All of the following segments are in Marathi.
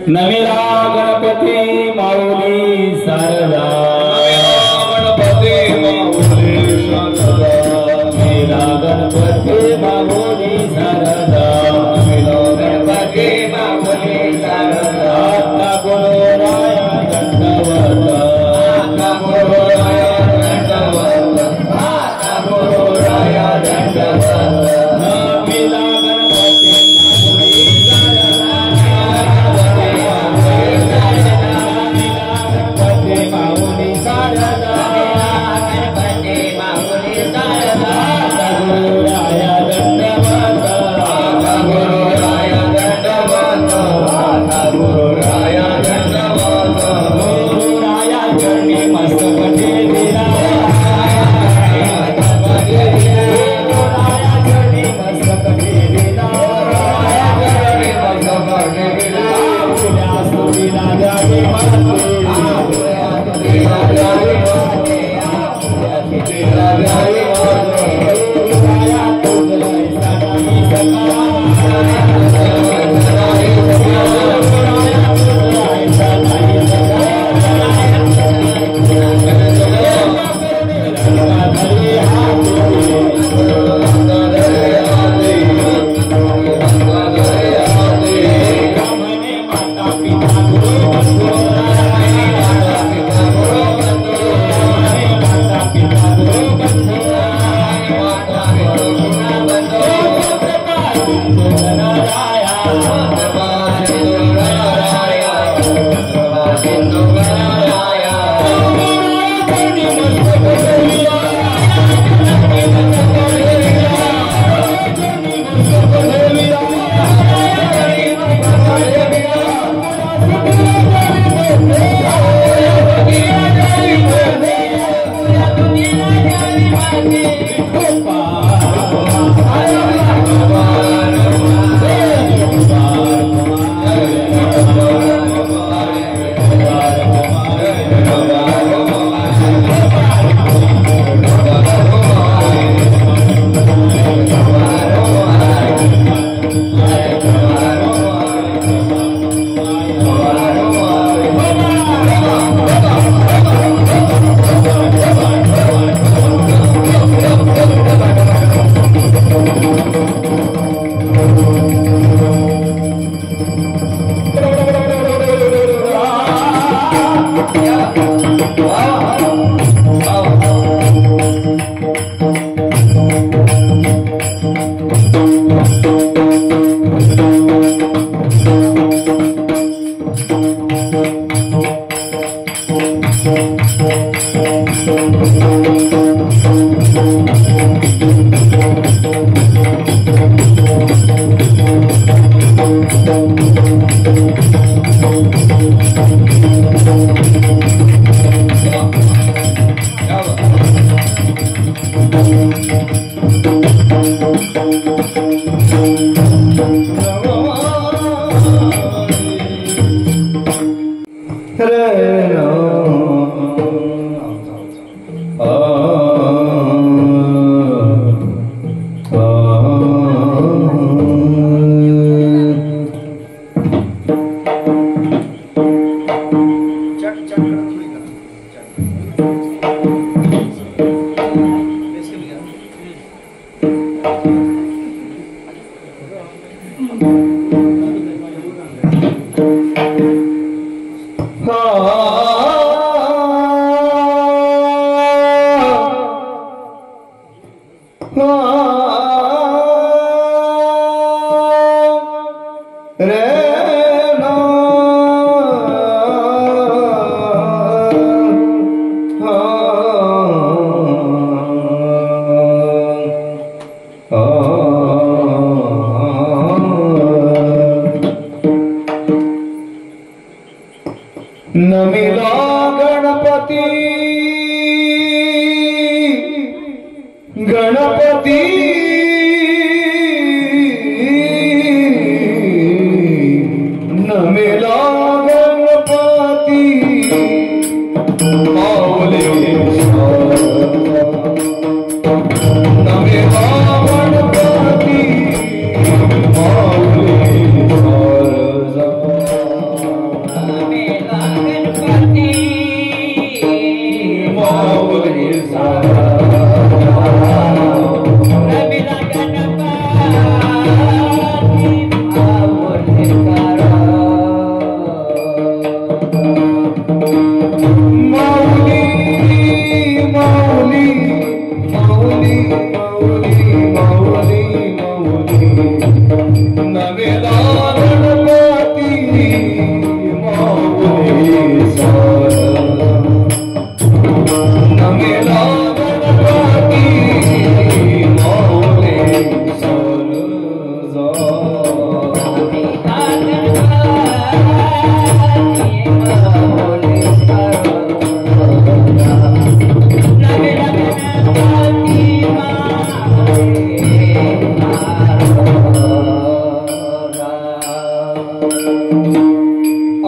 नमिला गणपती माऊली शारदा गणपती माऊली शारदा नमिला गणपती माऊली शारदा नमिला गणपती माऊली शारदा आता गुरुराया दंडवत आता गुरुराया दंडवत आता गुरुराया दंडवत नमिला गणपती माऊली शारदा गणपती माऊली शारदा गणपती माऊली शारदा आता गुरुराया दंडवत आता गुरुराया दंडवत आता गुरुराया दंडवत गुरुराया चरणी मस्तक ठेविला गुरुराया चरणी मस्तक ठेविला फुल्या सुरीला जागे माते गुरुराया तुझलय सदाई सकाळ गुरुराया तुझलय सदाई नमिला गणपती गणपती नमिला गणपती माऊली नमिला गणपती माऊली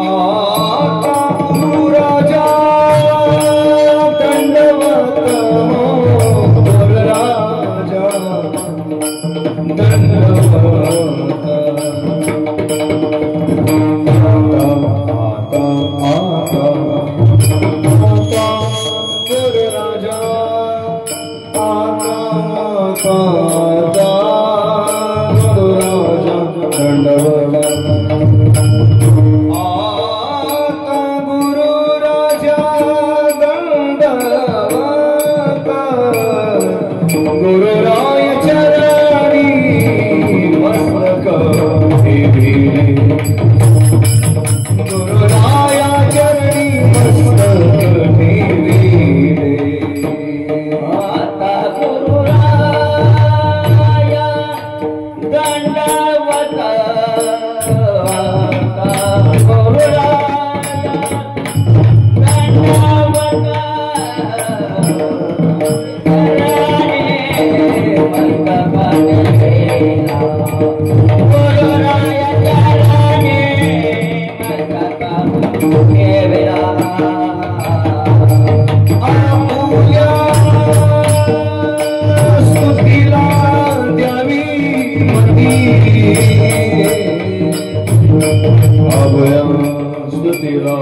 आता गुरु राजा दंडवत हो बोल राजा दंडवत आता गुरु राजा आता गुरु राजा दंडवत आता गुरु राजा दंडवत गुरु राय चरणी मस्तक भिले गुरु राय चरणी मस्तक भिले आता गुरु राया दंडवत आता गुरु राया दंडवत गुरु राया चरणी मस्तक भिले आपुल्या स्तुतीला द्यावी मती आपुल्या स्तुतीला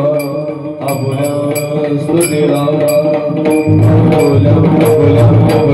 बोल्या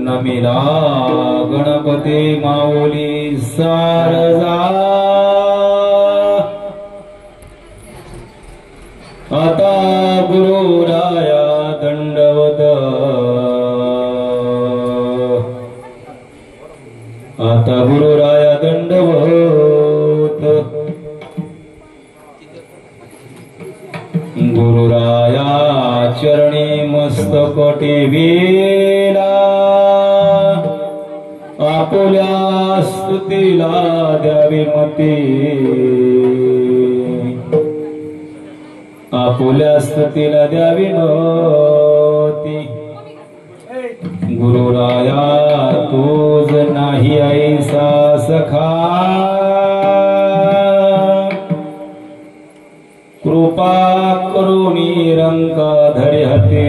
नमिला गणपती माऊली सारजा आता गुरुराया दंडवत आता गुरुराया दंडवत गुरुराया चरणी मस्तक टेविला आपुल्या स्तुतीला द्यावी मती आपुल्या स्तुतीला द्यावी मती गुरुराया तूज नाही ऐसा सखा कृपा करुणी रंका धरे हते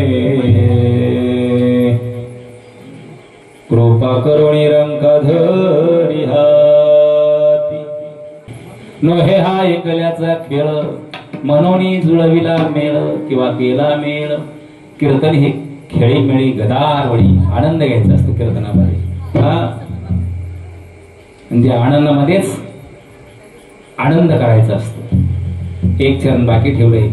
कृपा करुणी रंका धरी हाती नोहे हा एकल्याचा खेळ मनोनी जुळविला मेळ किंवा केला मेळ कीर्तन हे खेळी मेळी गदारवळी आनंद घ्यायचा असतो कीर्तनामध्ये हा म्हणजे आनंदामध्येच आनंद करायचा असतो एक चरण बाकी ठेवलंय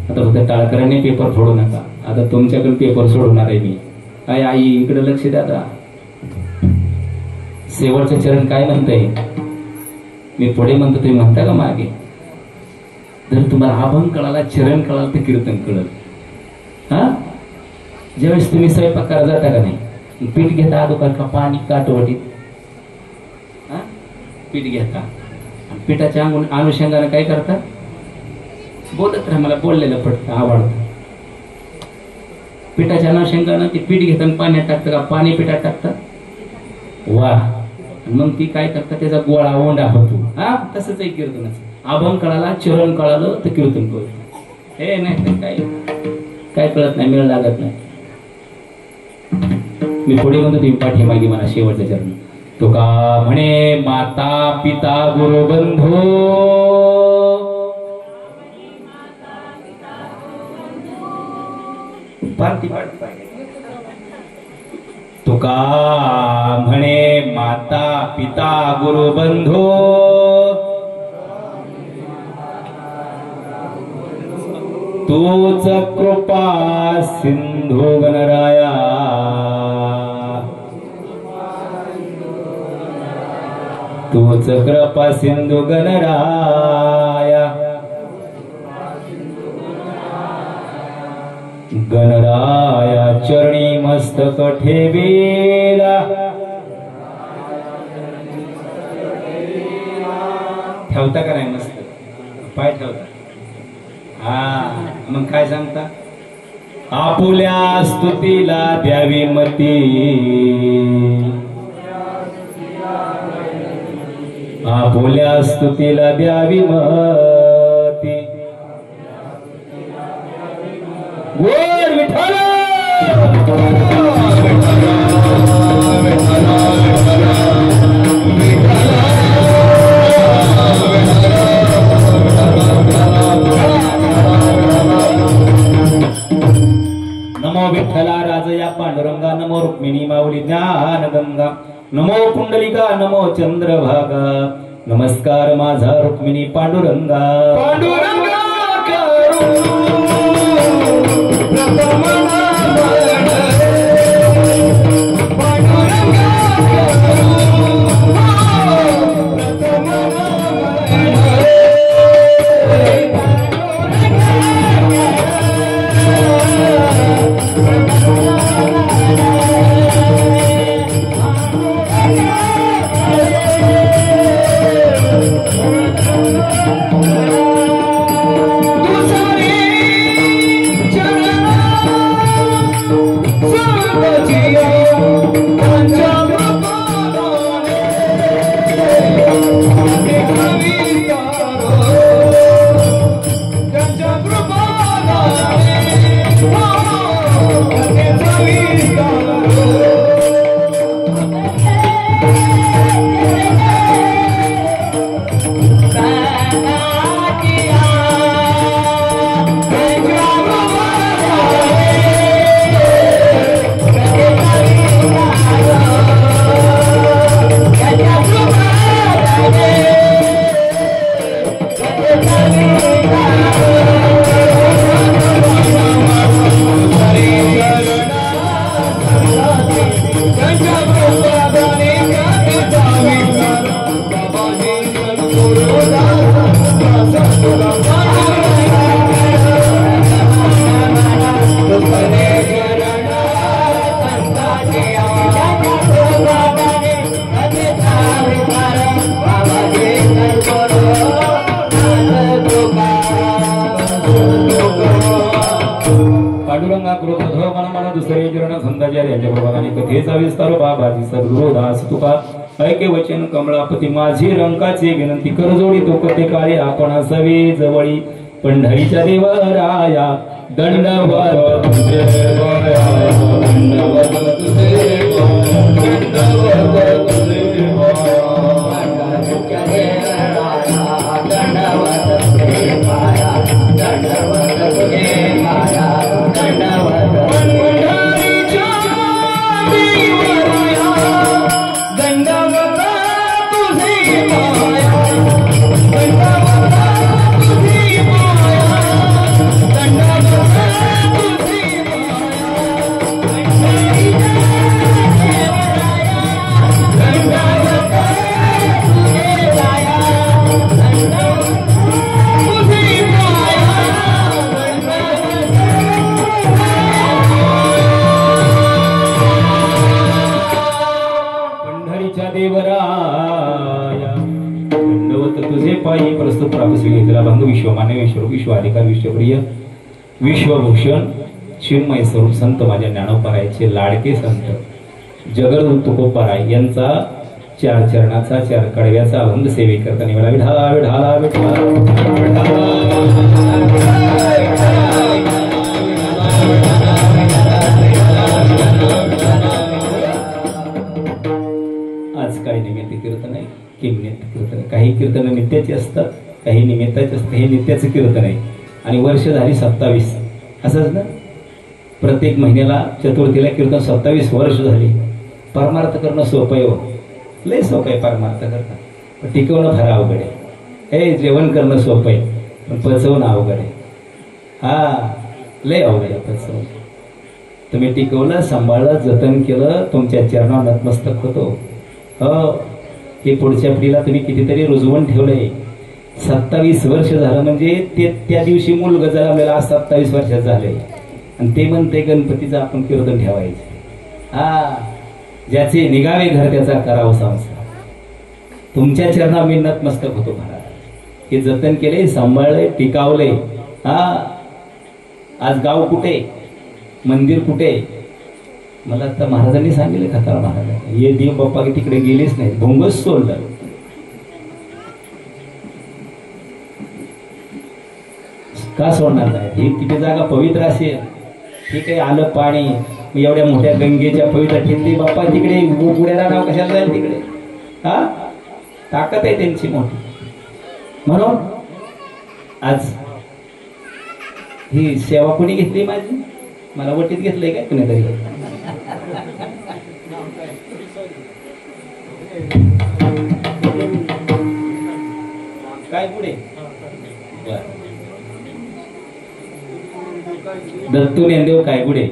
आता फक्त टाळकऱ्यांनी पेपर फोडू नका आता तुमच्याकडे पेपर सोडवणार आहे मी काय आई इकडे लक्ष द्या आता शेवटचं चरण काय म्हणतंय मी पुढे म्हणतो तुम्ही म्हणता का मागे जर तुम्हाला अभंग कळाला चरण कळाला तर कीर्तन कळल हा ज्यावेळेस तुम्ही स्वयंपाक करा जाता का नाही पीठ घेता अगोदर का पाणी काटवटीत हा पीठ घेता पिठाच्या अनुषंगाने काय करता बोलत राहा मला बोललेलं पडतं आवडतं पिठाच्या अनुषंगाने ते पीठ घेताना पाण्यात टाकतं का पाणी पिठात टाकतं वा मग ती काय करतात त्याचा गोळा ओंडा होतो हा तसंच एक कीर्तनाचं अभंग कळाला चरण कळालं तर कीर्तन कळतं हे नाही तर काय कळत नाही मेळ लागत नाही मी पुढे म्हणतो तुम्ही पाठीमागे मला शेवटचं चरण तुका म्हणे माता पिता गुरु बंधू तुका म्हणे माता पिता गुरु बंधू तूच कृपा सिंधू गणराया तूच कृपा सिंधू गणराया गणराया चरणी मस्तक ठेविला ठेवता का नाही मस्तक पाय ठेवता. हा मग काय सांगता? आपुल्या स्तुतीला द्यावी मती, आपुल्या स्तुतीला द्यावी मती. गोड विठ्ठल नमो विठ्ठला राजया पांडुरंगा, नमो रुक्मिणी माऊली ज्ञान गंगा, नमो कुंडलिका, नमो चंद्रभागा. नमस्कार माझा रुक्मिणी पांडुरंगा. पांडुरंगा करू प्रथम नामरण रे, पांडुरंगा करू प्रथम नामरण रे. पांडुरंगा कृपधो मन दुसरे चरण संताचार्य यांच्या प्रभावाने कथेचा विस्तार बाबाजी सद्गुरु दास तुका ऐके वचन कमळापती माझी रंकाची विनंती कर जोडी तो कथे काळे आपण सवे जवळी पंढरीच्या देवराया दंडवत तुझे देवराया दंडवत तुझे दंडवत तुझे प्रस्तुत प्राप्त श्री बंधु विश्वमान्य विश्वरूप विश्वाधिकार विश्वप्रिय विश्वभूषण चिन्मय स्वरूप संत माझ्या ज्ञानोपरायचे लाडके संत जगद्गुरु तुकोबाराय यांचा चार चरणाचा चार कडव्याचा अभंग सेवे करताना मला विठाला विठाला विठाला आज काही निमित्त कीर्तन आहे कीर्तन काही कीर्तन नित्याचे असतात काही निमित्ताचे असतात. हे नित्याचं कीर्तन आहे आणि वर्ष झाली 27 असंच ना. प्रत्येक महिन्याला चतुर्थीला कीर्तन 27 वर्ष झाली. परमार्थ करणं सोपं आहे हो, लय सोपं आहे परमार्थ करणं, पण टिकवणं फार अवघड आहे. हे जेवण करणं सोपं आहे पण पचवणं अवघड आहे. हा लय अवघड आहे पचवणं. तुम्ही टिकवलं सांभाळलं जतन केलं तुमच्या चरणावर नतमस्तक होतो. हो हे पुढच्या पिढीला तुम्ही कितीतरी रुजवून ठेवलंय. 27 वर्ष झालं म्हणजे ते त्या दिवशी मूल गजाला आपल्याला आज 27 वर्षात झाले आणि ते म्हणते गणपतीचं आपण कीर्तन ठेवायचं. हा ज्याचे निघावे घर त्याचा करावं संसार. तुमच्या चरणावर मी नतमस्तक होतो महाराज. हे जतन केले, सांभाळले, टिकावले. हा, आज गाव कुठे, मंदिर कुठे? मला आता महाराजांनी सांगितले, खताळ महाराज हे देव बाप्पा तिकडे गेलेच नाही, भोंगच सोडलं. का सोडणार नाही? ही तिथे जागा पवित्र असेल, ठीक आहे, आलं पाणी एवढ्या मोठ्या गंगेच्या पवित्र ठेवली बाप्पा, तिकडे उड्याला नाव कशाला जाईल तिकडे? हा, ताकद आहे त्यांची मोठी. म्हणून आज ही सेवा कोणी घेतली माझी? मला वटीत घेतलंय काय कुणीतरी? काय पुढे दत्तू ज्ञानदेव कायगुडे,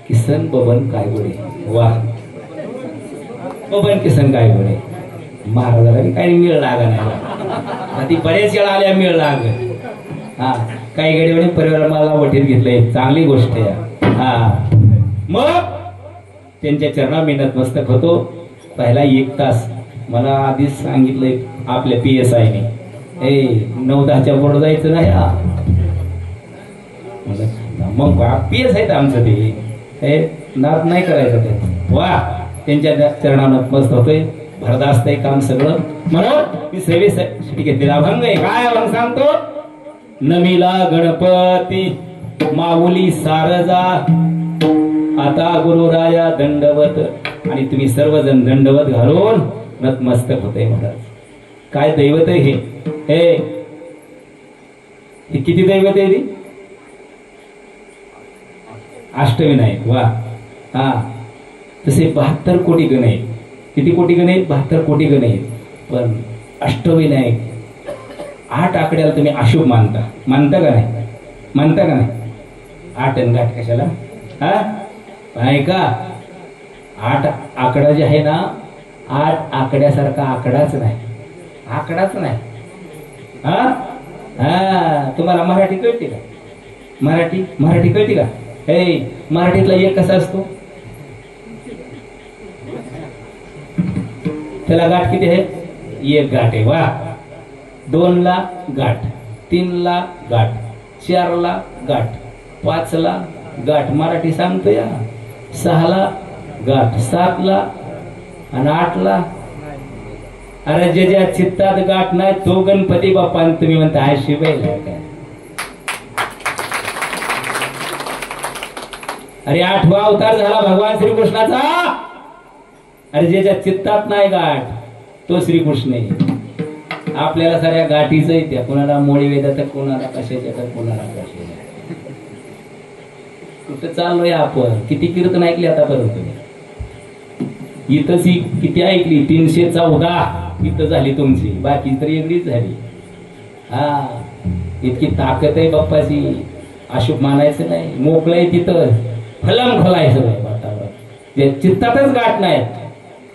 किसन बबन कायगुडे. वा, बबन किसन कायगुडे. महाराजाला काही मिळ लागा नाही, ती बरेच वेळा आल्या मिळ लाग. हा, काही गडीवणी परिवार मला वटीत घेतलंय, चांगली गोष्ट आहे. हा, मग त्यांच्या चरणा मी नतमस्तक होतो. पहिला 1 तास मला आधीच सांगितलंय आपल्या PSI ने, 9-10च्या पुढे जायचं नाही. हा, मग PSI तर आमचं ते नाद नाही करायचं ते. वा, त्यांच्या चरणा नतमस्तक होतोय, भरदास्त आहे काम सगळं. म्हणून मी सेवेसाठी घेतलेला अभंग आहे. काय अभंग सांगतो? नमिला गणपती माऊली सारजा, आता गुरुराया दंडवत. आणि तुम्ही सर्वजण दंडवत घालून नतमस्तक होते महाराज. काय दैवत आहे हे? किती दैवत आहे ती? अष्टविनायक. वा, हा, तसे 72 कोटी गण आहेत. किती कोटी गण आहेत? 72 कोटी गण आहेत. पण अष्टविनायक 8 आकड्याला तुम्ही अशुभ मानता का नाही? मानता का नाही? 8 आणि गाठ कशाला? हा, आहे का? 8 आकडा जे आहे ना, 8 आकड्यासारखा आकडाच नाही, आकडाच नाही. हा, हा, तुम्हाला मराठी कळते का? मराठी कळते का? मराठीतला 1 कसा असतो? त्याला गाठ किती आहे? 1 गाठ आहे. वा, 2 ला गाठ, 3 ला गाठ, 4 ला गाठ, 5 ला गाठ. मराठी सांगतो या. 6 ला गाठ, 7 ला आणि 8 ला. अरे ज्या चित्तात गाठ नाही तो गणपती बाप्पा. तुम्ही म्हणता आहे शिवायला काय? अरे 8वा अवतार झाला भगवान श्रीकृष्णाचा. अरे ज्याच्या चित्तात नाही गाठ तो श्रीकृष्ण आहे. आपल्याला साऱ्या गाठीच त्या, कोणाला मोळी वेदात, कोणाला कशाच्या, तर कोणाला कशाच्या. कुठं चाललोय आपण? किती कीर्तन ऐकली आतापर्यंत? इथंच ही किती ऐकली? 314 इथं झाली तुमची, बाकी तर एवढीच झाली. हा, इतकी ताकद आहे बाप्पाची, अशुभ मानायचं नाही. मोकळं आहे तिथं, फलम खोलायचं नाही वातावरण. जे चित्तातच गाठ नाही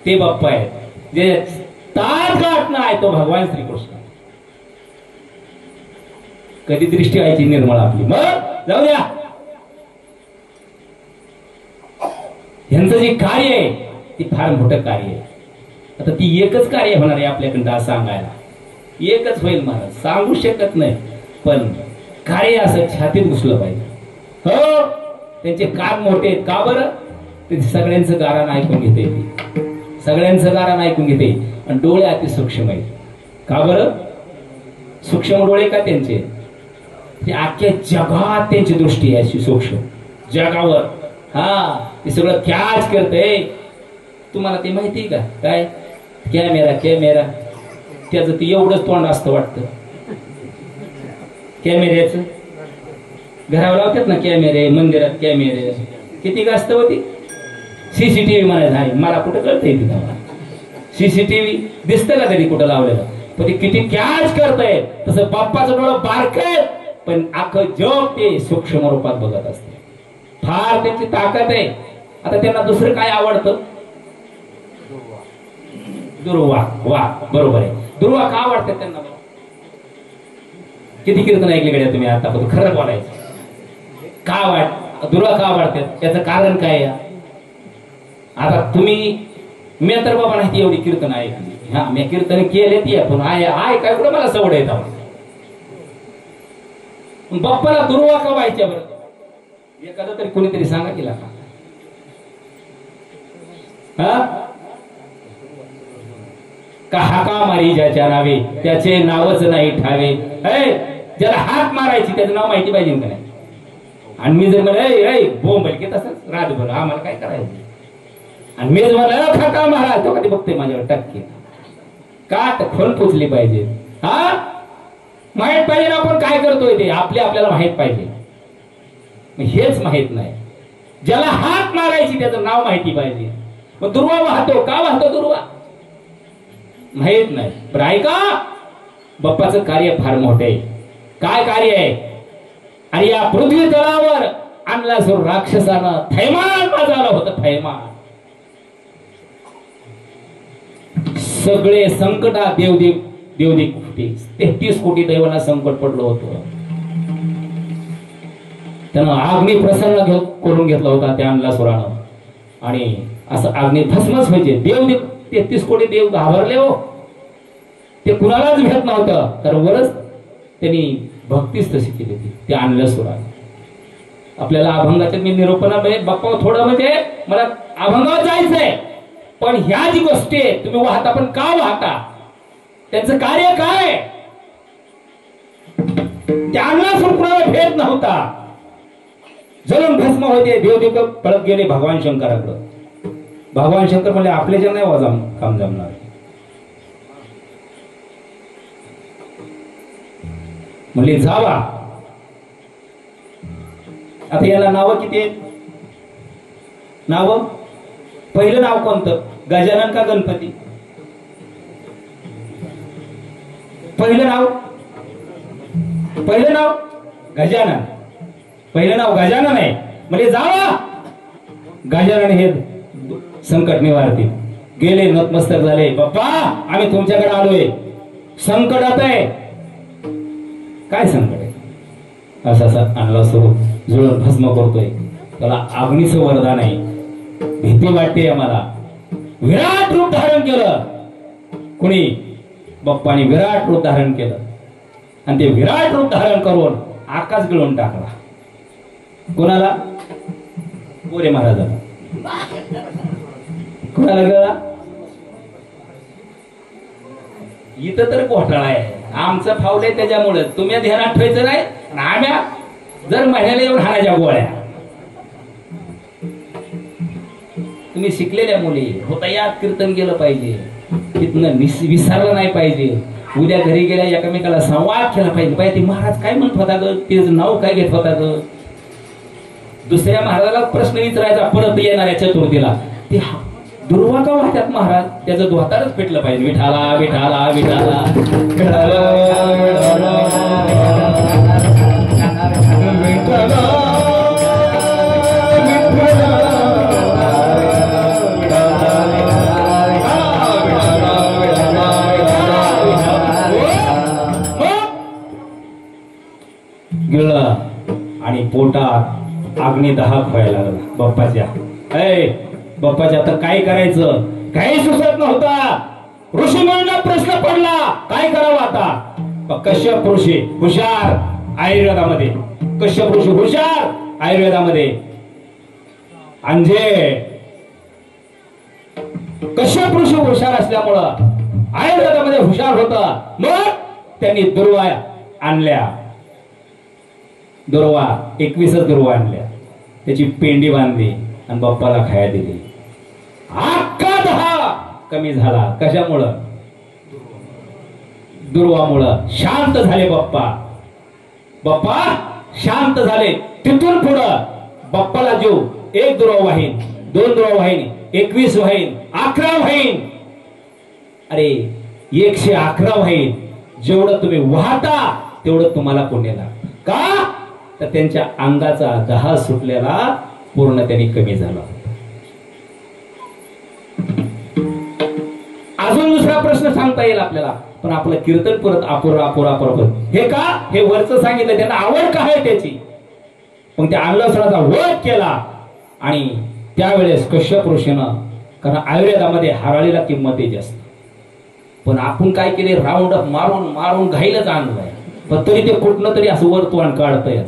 ते बाप्पा आहेत, जे तार गाठ नाही तो भगवान श्रीकृष्ण. कधी दृष्टी व्हायची निर्मळ आपली. मग जाऊ द्या, यांचं जे कार्य आहे ते फार मोठं कार्य आहे. आता ती एकच कार्य होणार आहे आपल्याकडं आज सांगायला, एकच होईल महाराज, सांगू शकत नाही. पण कार्य असं छातीत घुसलं पाहिजे. हो, त्यांचे कान मोठे आहेत. का बरं? ते सगळ्यांचं गारान ऐकून घेते, सगळ्यांचं गारान ऐकून घेते. आणि डोळे अति सूक्ष्म आहेत. का बरं सूक्ष्म डोळे? का त्यांचे? ते अख्ख्या जगात त्यांची दृष्टी आहे अशी सूक्ष्म, जगावर. हा, ते सगळं कॅच करते. तुम्हाला ते माहिती का? काय कॅमेरा त्याचं ते एवढंच तोंड असतं वाटतं. कॅमेऱ्याचं घरावर लावतात ना कॅमेरे, मंदिरात कॅमेरे किती गास्त होती. CCTV म्हणायचं आहे. मला कुठं कळतंय तिथं? CCTV दिसतं का तरी कुठं लावलेलं? पण ते किती कॅच करतंय. तसं बाप्पाचं डोळं बारकय, पण अख्खं जग ते सूक्ष्म रूपात बघत असते. फार त्यांची ताकद आहे. आता त्यांना दुसरं काय आवडतं? दुर्वा. वा, बरोबर आहे. दुर्वा का आवडतात त्यांना? किती कीर्तन ऐकले गड्या तुम्ही आता? खरं बोलायचं. दुर्वा का आवडतात? त्याचं कारण काय आहे? आता तुम्ही, मी तर बाबा नाही एवढी कीर्तन ऐकली, हा मी कीर्तन केले ती पण आय काय कुठं मला सवड येत बाप्पाला दुर्वा का व्हायच्या बरं एखादं तरी कोणीतरी सांगा केला का हाका मारी ज्याच्या नावे त्याचे नावच नाही ठावे ज्याला हाक मारायची त्याचं नाव माहिती पाहिजे का नाही आणि मी जर म्हणलं बोंबल की तसंच रातभर आम्हाला काय करायचं आणि मी जर म्हणलं हाका मारा तो कधी बघते माझ्यावर टक्के काट खोल पुचली पाहिजे हा माहित पाहिजे ना आपण काय करतोय ते आपल्याला माहित पाहिजे हेच माहित नाही ज्याला हाक मारायची त्याचं नाव माहिती पाहिजे मग दुर्वा वाहतो का वाहतो दुर्वा माहित नाही पण ऐका बाप्पाचं कार्य फार मोठे आहे काय कार्य आहे आणि या पृथ्वी तळावर आणला सो राक्षसानं थैमान माजाला होतं थैमान सगळे संकटा देवदेव कोटी 33 कोटी दैवांना संकट पडलं होतं त्यानं अग्नी प्रसन्न करून घेतला होता त्या अनलासुरानं आणि असं अग्नी भस्मच व्हायचे देव 33 कोटी देव घाबरले हो ते कुणालाच भेट नव्हतं तर वरच त्यांनी भक्तीच तशी केली होती त्या अनलासुरानं आपल्याला अभंगाच्या मी निरूपणामध्ये बाप्पा थोडं म्हणजे मला अभंगावर जायचंय पण ह्या जी गोष्टी आहे तुम्ही वाहता पण का वाहता त्यांचं कार्य काय त्या अनलासुर कुणाला भेट नव्हता जळून भस्म होते देवदेव पळत गेले भगवान शंकराकडे भगवान शंकर म्हणजे आपल्याच्या नाही वाजम काम जमणार म्हणले जावा आता याला नाव किती आहेत नाव पहिलं नाव कोणतं गजानन का गणपती पहिलं नाव गजानन पहिलं नाव गजानन आहे म्हणजे जावा गजानन हे संकट निवारते गेले नतमस्तक झाले बाप्पा आम्ही तुमच्याकडे आलोय संकटात आहे काय संकट आहे असं आणला स्वरूप जुळून भस्म करतोय त्याला अग्नीचं वरदान आहे भीती वाटते आम्हाला विराट रूप धारण केलं कुणी बाप्पाने विराट रूप धारण केलं आणि ते विराट रूप धारण करून आकाश गिळून टाकला कोणाला गोरे महाराजाला कोणाला गिळला इथं तर घोटाळा आहे आमचं फावलंय त्याच्यामुळे तुम्ही ध्यानात ठेवायचं नाही आम्या जर महिन्याला येऊन हाणायच्या गोळ्या तुम्ही शिकलेल्या मुली होता यात कीर्तन केलं पाहिजे तिथनं विसरलं नाही पाहिजे उद्या घरी गेल्या एकमेकाला संवाद केला पाहिजे ती महाराज काय म्हणत होता ग तेच नाव काय घेत होता ग दुसऱ्या महाराजाला प्रश्न विचारायचा परत येणाऱ्या चतुर्थीला ते दुर्वा का वाटतात महाराज त्याचं द्वातारच पेटलं पाहिजे विठाला विठाला विठाला गिळलं आणि पोटात अग्नी दहाक व्हायला लागला बाप्पाच्या आता काय करायचं काही सुचत नव्हता ऋषीमुनींना प्रश्न पडला काय करावं आता कश्यप ऋषी हुशार आयुर्वेदामध्ये कश्यप ऋषी हुशार आयुर्वेदामध्ये म्हणजे कश्यप ऋषी हुशार असल्यामुळं आयुर्वेदामध्ये हुशार होता मग त्यांनी दुर्वा आणल्या दुर्वा 21 दुर्वा आणल्या त्याची पेंडी बांधली आणि बाप्पाला खाया दिली अख्खा 10 कमी झाला कशामुळं दुर्वामुळं शांत झाले बाप्पा शांत झाले तिथून पुढं बाप्पाला जो 1 दुर्वा वाहीन 2 दुर्वा वाहीन 21 वाहीन 11 वाहीन अरे 111 वाहीन जेवढं तुम्ही वाहता तेवढं तुम्हाला पुण्य लागतं का तर त्यांच्या अंगाचा 10 सुटलेला पूर्ण त्यांनी कमी झाला अजून दुसरा प्रश्न सांगता येईल आपल्याला पण आपलं कीर्तन परत अपुरा हे का हे वरचं सांगितलं त्यांना आवड का आहे त्याची पण त्या अनलासुराचा वध केला आणि त्यावेळेस कश्यप ऋषीनं कारण आयुर्वेदामध्ये हराळीला किंमत आहे जास्त पण आपण काय केले, राऊंड अप मारून मारून घाईलच आणलंय, पण तरी ते कुठलं तरी असं वर्तवण काढतंय.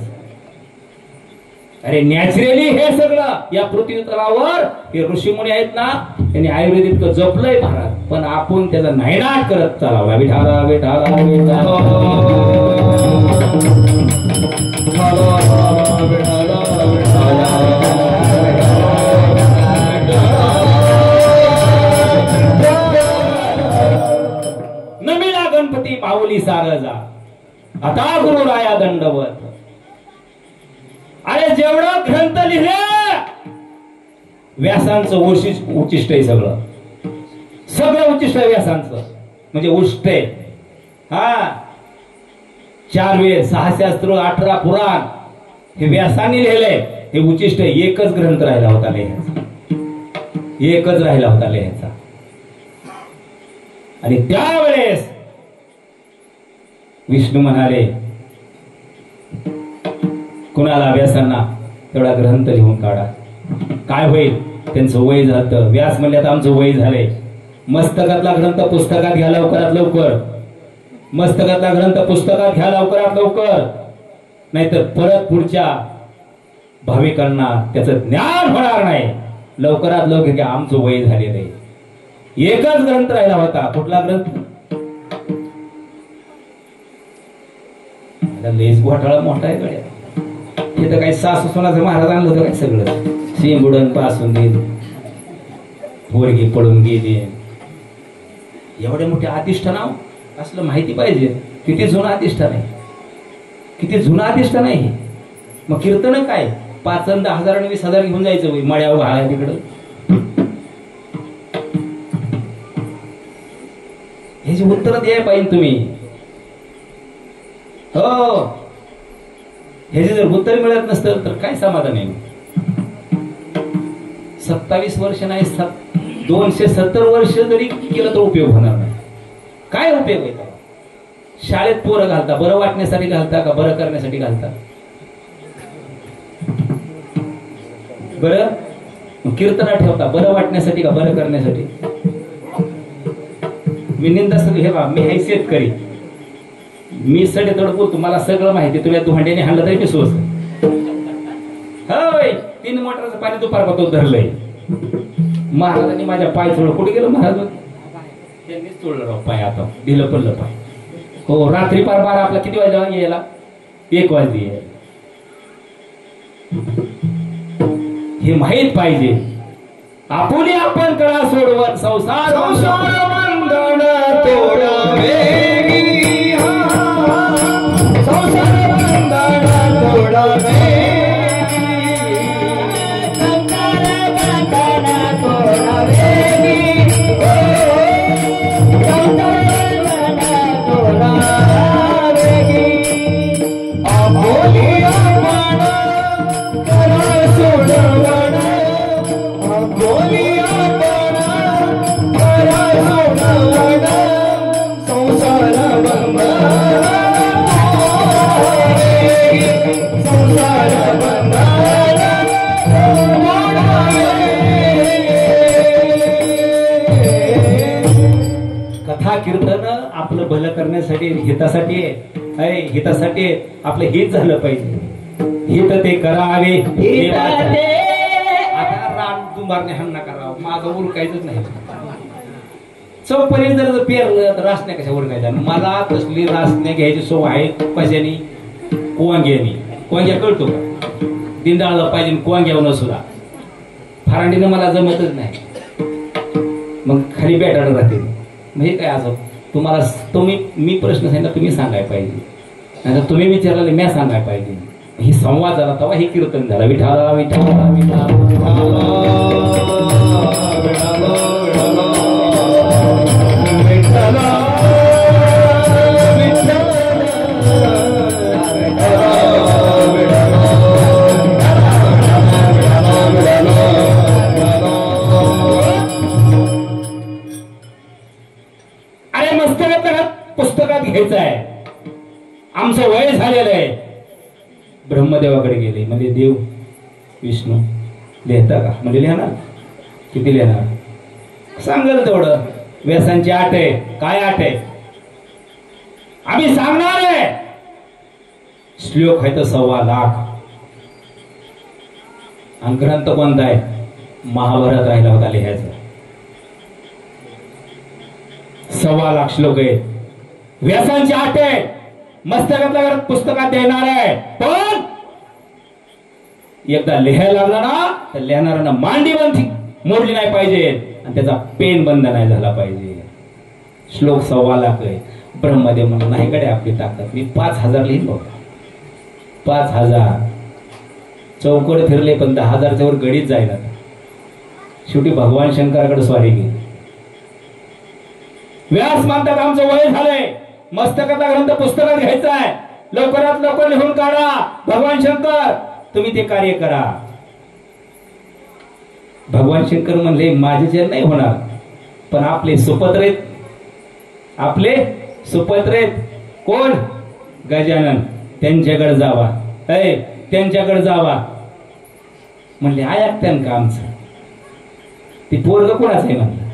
अरे नॅचरली हे सगळं या पृथ्वी तलावर हे ऋषीमुनी आहेत ना, त्यांनी आयुर्वेद इतकं जपलंय महाराज, पण आपण त्याचा नायनाट करत चालावला. विठाला विठाला नमिला गणपती माऊली सारजा, आता गुरुराया दंडवत. अरे जेवढं ग्रंथ लिहिले व्यासांचं उच्चिष्ट आहे, सगळं सगळं उच्चिष्ट आहे व्यासांचं, म्हणजे उष्ट आहे. हा 4 वेद 6 शास्त्र 18 पुराण हे व्यासांनी लिहिलंय, हे उच्चिष्ट आहे. एकच ग्रंथ राहिला होता लिहायचा, एकच राहिला होता लिहायचा. आणि त्यावेळेस विष्णू म्हणाले कुणाला, व्यासांना तेवढा ग्रंथ लिहून काढा. काय होईल, त्यांचं वय झालं. व्यास म्हणले आता आमचं वय झालंय, मस्तकातला ग्रंथ पुस्तकात घ्या लवकरात लवकर, मस्तकातला ग्रंथ पुस्तकात घ्या लवकरात लवकर, नाहीतर परत पुढच्या भाविकांना त्याचं ज्ञान होणार नाही. लवकरात लवकर घ्या, आमचं वय झालेलं आहे. एकच ग्रंथ राहिला होता. कुठला ग्रंथ? लेस घोटाळा मोठा आहे गड्या. हे तर काही सासू सोनाचं महाराज आणलं होतं काय सगळं, शिंबुडन पासून दे, पोरगी पडून गेली, एवढे मोठे अधिष्ठान असलं माहिती पाहिजे. किती जुनं अधिष्ठान आहे, किती जुनं अधिष्ठान आहे. मग कीर्तन काय 5 आणि 10,000 आणि 20,000 घेऊन जायचं मळ्यावर घाला तिकडं. ह्याची उत्तर द्यायला पाहिजे तुम्ही. हो, ह्याचे जर उत्तर मिळत नसतं तर काय समाधान आहे. 27 वर्ष नाही 270 वर्ष जरी केलं तर उपयोग होणार नाही. काय उपयोग आहे? शाळेत पोरं घालता बरं वाटण्यासाठी घालता का बरं करण्यासाठी घालता? बरं कीर्तना ठेवता बरं वाटण्यासाठी का बरं करण्यासाठी? मी निंदा सगळी हे बा, मी आहे शेतकरी, मी सडेतोड बोलतो, मला सगळं माहिती. तुम्ही दुहांड्याने हाणलं तरी मी सोस. होय 3 मोटरचं पाणी दुपारपासून धरलंय. महाराजांनी माझ्या पाय चोळलं. कुठे गेलं महाराज? त्यांनीच चोळलं राव पाय. आता दिलं पडलं पाय. हो, रात्री पार 12 आपला किती वाजला यायला? 1 वाजली यायला. हे माहित पाहिजे. आपुली आपण कळा सोडवत संसार बंधन तोडावे, संसार बंधन तोडावे, संसार बंधन तोडावे, संसार बंधन तोडावे. आपुली आपण कळा सोडवत आपुली आपण कळा सोडवत संसार बंधन संसार बंधन कथा कीर्तन आपलं भलं करण्यासाठी, हितासाठी आहे. हितासाठी आपलं हित झालं पाहिजे. हित ते करावे. आता रान दुंबारने हन्ना करावं, माझं उरकायचंच नाही. चौपरी जर पेरलं तर रासण्या कशा उरकायच्या? मला तसली रासण्या घ्यायची सोय आहे. कशाने? कोवांग्यानी. कोवांग्या कळतो का? दिंडाळलं पाहिजे कोवांग्यावनं सुद्धा. फरांडीनं मला जमतच नाही. मग खाली बेटाड राहते. मग हे काय असं तुम्हाला मी प्रश्न सांगितला तुम्ही सांगायला पाहिजे, नाही तुम्ही विचारले मी सांगायला पाहिजे. ही संवाद झाला तेव्हा हे कीर्तन झालं. विठाला विठाला अरे मस्तकात पुस्तकात घ्यायचं आहे. आमचं वय झालेलं आहे. ब्रह्मदेवाकडे गेले. म्हणजे देव विष्णू लिहिता का? म्हणजे लिहिणार. किती लिहिणार? सांगल तेवढं. व्यसनची आट आहे. काय आट आहे आम्ही सांगणार आहे. श्लोक आहे तर 1.25 लाख. आणि ग्रंथ कोणता आहे? महाभारत राहिला होता लिहायचा. 1.25 लाख श्लोक आहे. व्यसनची आट आहे. मस्तकातल्या घरात पुस्तकात देणार आहे. पण एकदा लिहायला लागला ना तर लिहिणाऱ्यांना मांडी बंद मोडली नाही पाहिजे आणि त्याचा पेन बंद नाही झाला पाहिजे. श्लोक 1.25 लाख आहे. ब्रह्मदेव म्हणून नाही कडे आपली ताकद. मी 5,000 लिहिन बघा. 5,000 चौकड फिरले पण 10,000च्या वर गडीत जायला. शेवटी भगवान शंकराकडे स्वारी गेली. व्यास म्हणतात आमचं वय झालंय. मस्तकातला ग्रंथ पुस्तकात घ्यायचा आहे. लवकरात लवकर लिहून काढा. भगवान शंकर तुम्ही ते कार्य करा. भगवान शंकर म्हणले माझे नाही होणार पण आपले सुपत्रेत. आपले सुपत्रेत कोण? गजानन. त्यांच्याकडे जावा. त्यांच्याकडे जावा. म्हणले ऐकत्यान का आमचं? ती पोरग कोणाच आहे म्हणलं.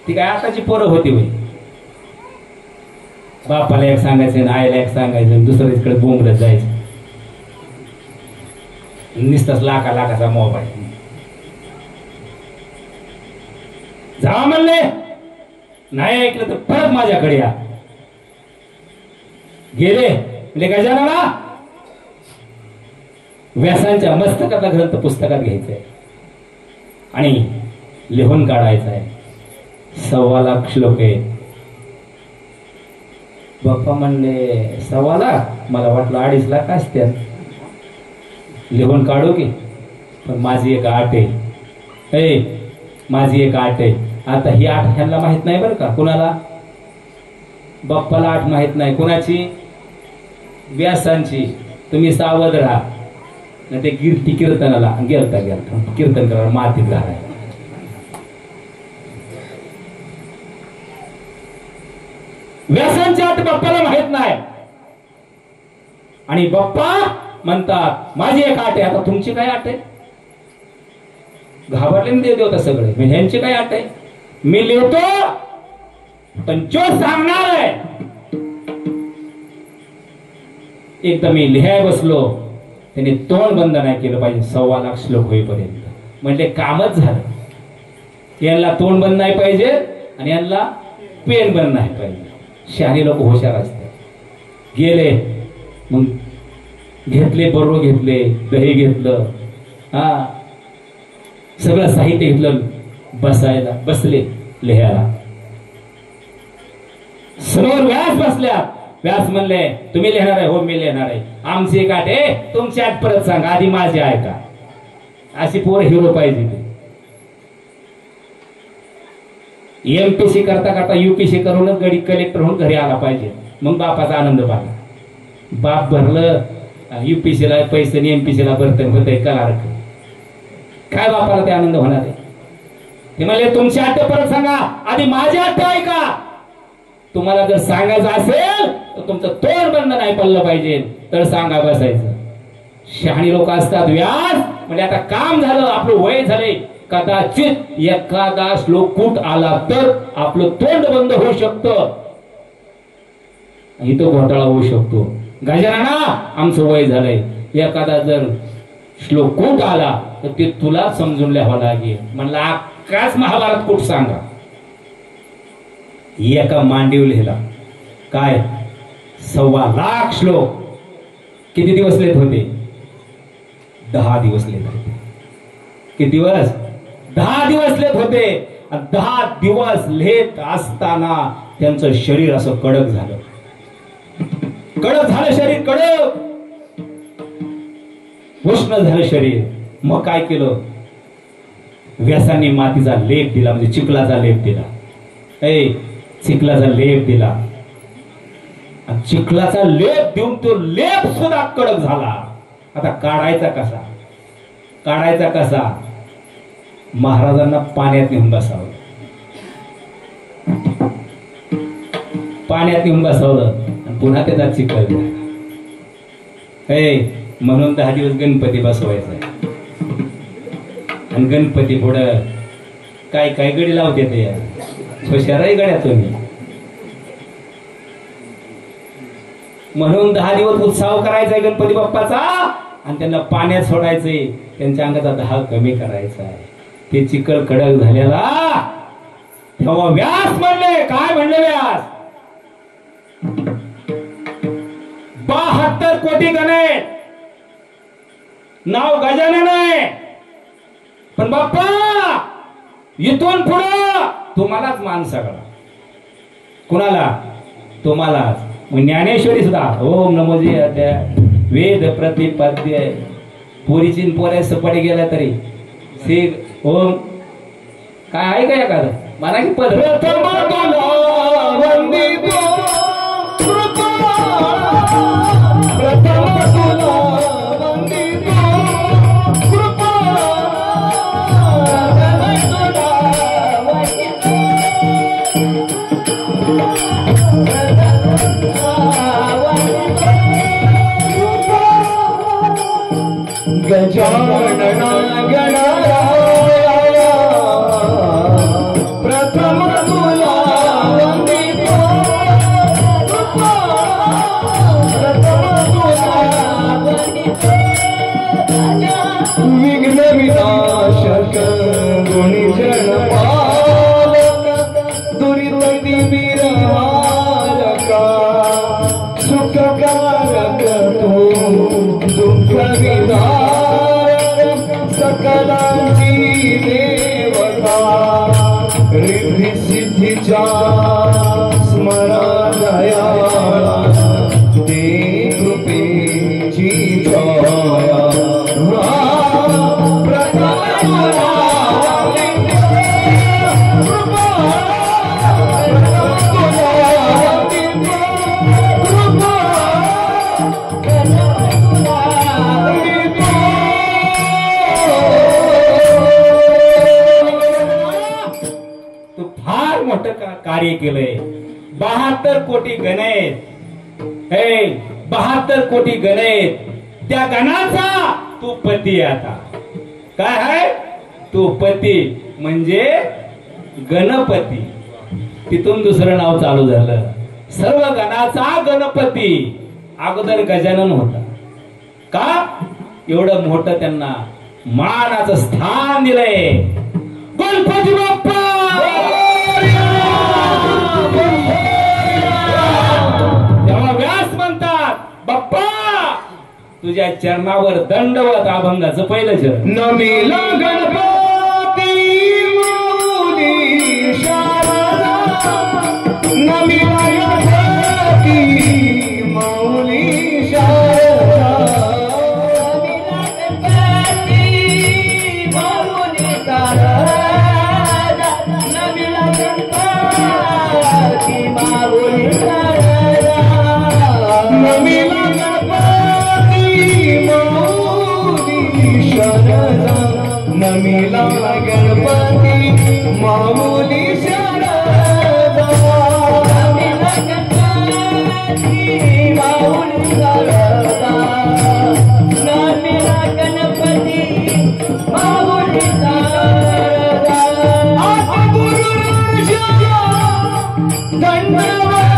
ती काय आताची पोरं होती होय. बापाला एक सांगायचं आणि आईला एक सांगायचं दुसऱ्याकडे बोंबलत जायचं. नुसताच लाखाचा मोबाईल. जा म्हणले नाही ऐकलं तर परत माझ्याकडे या. गेले म्हणजे गजानना व्यासांच्या मस्तकातला ग्रंथ पुस्तकात घ्यायचंय आणि लिहून काढायचं आहे. 1.25 लाख श्लोक आहे. बाप्पा म्हणले 1.25 लाख? मला वाटलं 2.5 लाख असत्यात. लिहून काढू की पण माझी एक आट आहे. माझी एक आट आहे. आता ही आट ह्यांना माहित नाही बरं का. कुणाला? बाप्पाला आट माहित नाही. कुणाची? व्यासांची. तुम्ही सावध राहा ना. ते कीर्ती कीर्तनाला गेलता कीर्तन करा मातीत घालाय. व्यासांची आट बाप्पाला माहित नाही आणि बाप्पा म्हणतात माझी एक आट आहे. आता तुमची काय आट आहे? घाबरले दे देवता सगळे. ह्यांची काय आट आहे? मी लिहितो पण जो सांगणार आहे. एकदा मी लिहाय बसलो त्यांनी तोंड बंद नाही केलं पाहिजे 1.25 लाख श्लोक होईपर्यंत. म्हणजे कामच झालं. यांना तोंड बंद नाही पाहिजे आणि यांना पेन बंद नाही पाहिजे. शहाणी लोक हुशार असतात. गेले मग घेतले बरो घेतले दही घेतलं. सगळं साहित्य घेतलं. बसायला बसले लिहायला. समोर व्यास बसल्या. व्यास म्हणले तुम्ही लिहिणार आहे? हो मी लिहिणार आहे. आमची एक आट आहे. तुमची आट परत सांगा. आधी माझी आहे का? अशी पोर हिरो पाहिजे. एमपीसी करता करता यूपीसी करूनच गडी कलेक्टर होऊन घरी आला पाहिजे. मग बापाचा आनंद पाहिजे. बाप भरलं यूपीसीला पैसे आणि एमपीसीला भरतं होतंय कलार. काय बापाला ते आनंद होणार आहे? ते म्हणले तुमची आट परत सांगा. आधी माझी आट आहे का? तुम्हाला जर सांगायचं असेल तर तुमचं तोंड बंद नाही पडलं पाहिजे तर सांगा बसायचं. शहाणी लोक असतात. व्यास म्हणजे आता काम झालं आपलं वय झाले. कदाचित एखादा श्लोक कुट आला तर आपलं तोंड बंद होऊ शकतं. इथं घोटाळा होऊ शकतो. गजानना आमचं वय झालंय. एखादा जर श्लोक कुट आला तर ते तुला समजून लिहावं लागेल. म्हणलं अख्खाच महाभारत कुठ सांगा. एका मांडीव लिहिला. काय? 1.25 लाख श्लोक. किती दिवस लिहित होते? 10 दिवस लिहित होते. किती दिवस? 10 दिवस लिहित होते. 10 दिवस लिहित असताना त्यांचं शरीर असं कडक झालं. कडक झालं शरीर. कडक उष्ण झालं शरीर. मग काय केलं? व्यासांनी मातीचा लेप दिला म्हणजे चिखलाचा लेप दिला. चिखलाचा लेप दिला. चिखलाचा लेप देऊन तो लेप सुद्धा कडक झाला. आता काढायचा कसा? काढायचा कसा? महाराजांना पाण्यात नेऊन बसावं. पाण्यात नेऊन बसावलं आणि पुन्हा त्याचा चिखल दिला. म्हणून 10 दिवस गणपती बसवायचा आणि गणपती पुढं काय काय गडी लावते ते हुशारही गड्या तुम्ही. म्हणून 10 दिवस उत्सव करायचा गणपती बाप्पाचा आणि त्यांना पाण्यात सोडायचंय. त्यांच्या अंगाचा दाह कमी करायचा आहे. ते चिकल कडक झालेला तेव्हा व्यास म्हणले. काय म्हणले व्यास? 72 कोटी गणेश नाव गजानन आहे. पण बाप्पा इथून पुढं तुम्हालाच मान सगळा. कुणाला? तुम्हालाच. ज्ञानेश्वरी सुद्धा ओम नमोजी अध्याय वेद प्रतिपाद्य पोरीची पोऱ्या सपाटी गेल्या तरी श्री ओम काय आहे का एखादं मला की पद गजानन गणराया प्रथम तुला वंदितो प्रथम तुला वंदितो विघ्न विनाशक गुणीजन पालक दुरित विरहारका सुखकारक तू दुःख विदारक सकलांची देवता रिद्धी सिद्धीच्या स्मरणाया दे कृपेची छाया प्रथम तुला कार्य केलंय. 72 कोटी गणेश. हे 72 कोटी गणेश. त्या गणाचा तू पती. आता काय आहे? तू पती म्हणजे गणपती. तिथून दुसरं नाव चालू झालं. सर्व गणाचा गणपती. अगोदर गजानन होता. का? एवढं मोठं त्यांना मानाचं स्थान दिलंय. गणपती बाप्पा तेव्हा व्यास म्हणतात बाप्पा तुझ्या चरणावर दंडवत अभंगाचं पहिलं चरण. नमिला गणपती माऊली शारदा नमिला गणपती माऊली शारदा नमिला गणपती माऊली शारदा नमिला गणपती माऊली शारदा नमिला गणपती माऊली शारदा नमिला गणपती माऊली शारदा नमिला गणपती माऊली शारदा नमिला गणपती माऊली शारदा आता गुरु राजा दंडवत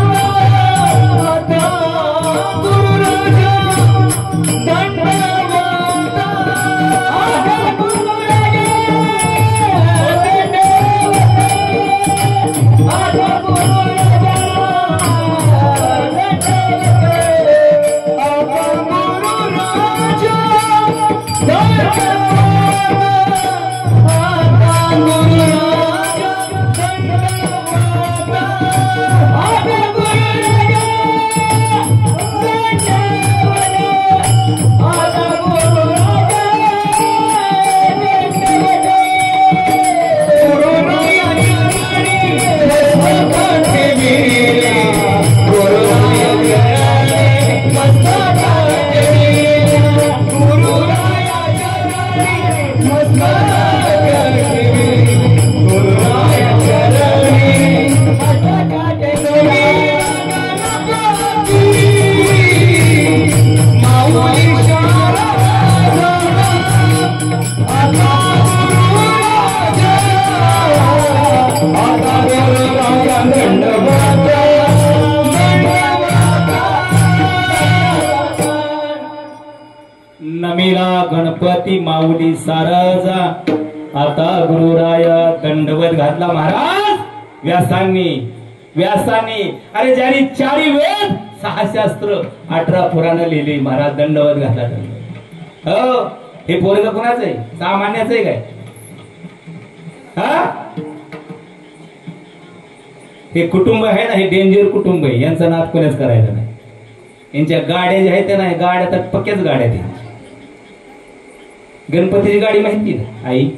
गुरु राजा दंडवत आता गुरु राजा दंडवत गणपती माऊली सारजा आता गुरुराया दंडवत घातला महाराज व्यासांनी अरे ज्यांनी 4 वेद 6 शास्त्र 18 पुराण लिहिली महाराज दंडवत घातला हो हे पोरग कुणाचं आहे सामान्याचं आहे काय हा हे कुटुंब आहे ना हे डेंजर कुटुंब आहे यांचा नाद कोणीच करायचा नाही यांच्या गाड्या ज्या आहेत त्या नाही गाड्या तर पक्क्याच गाड्या त्यांच्या गणपतीची गाडी माहिती ना आई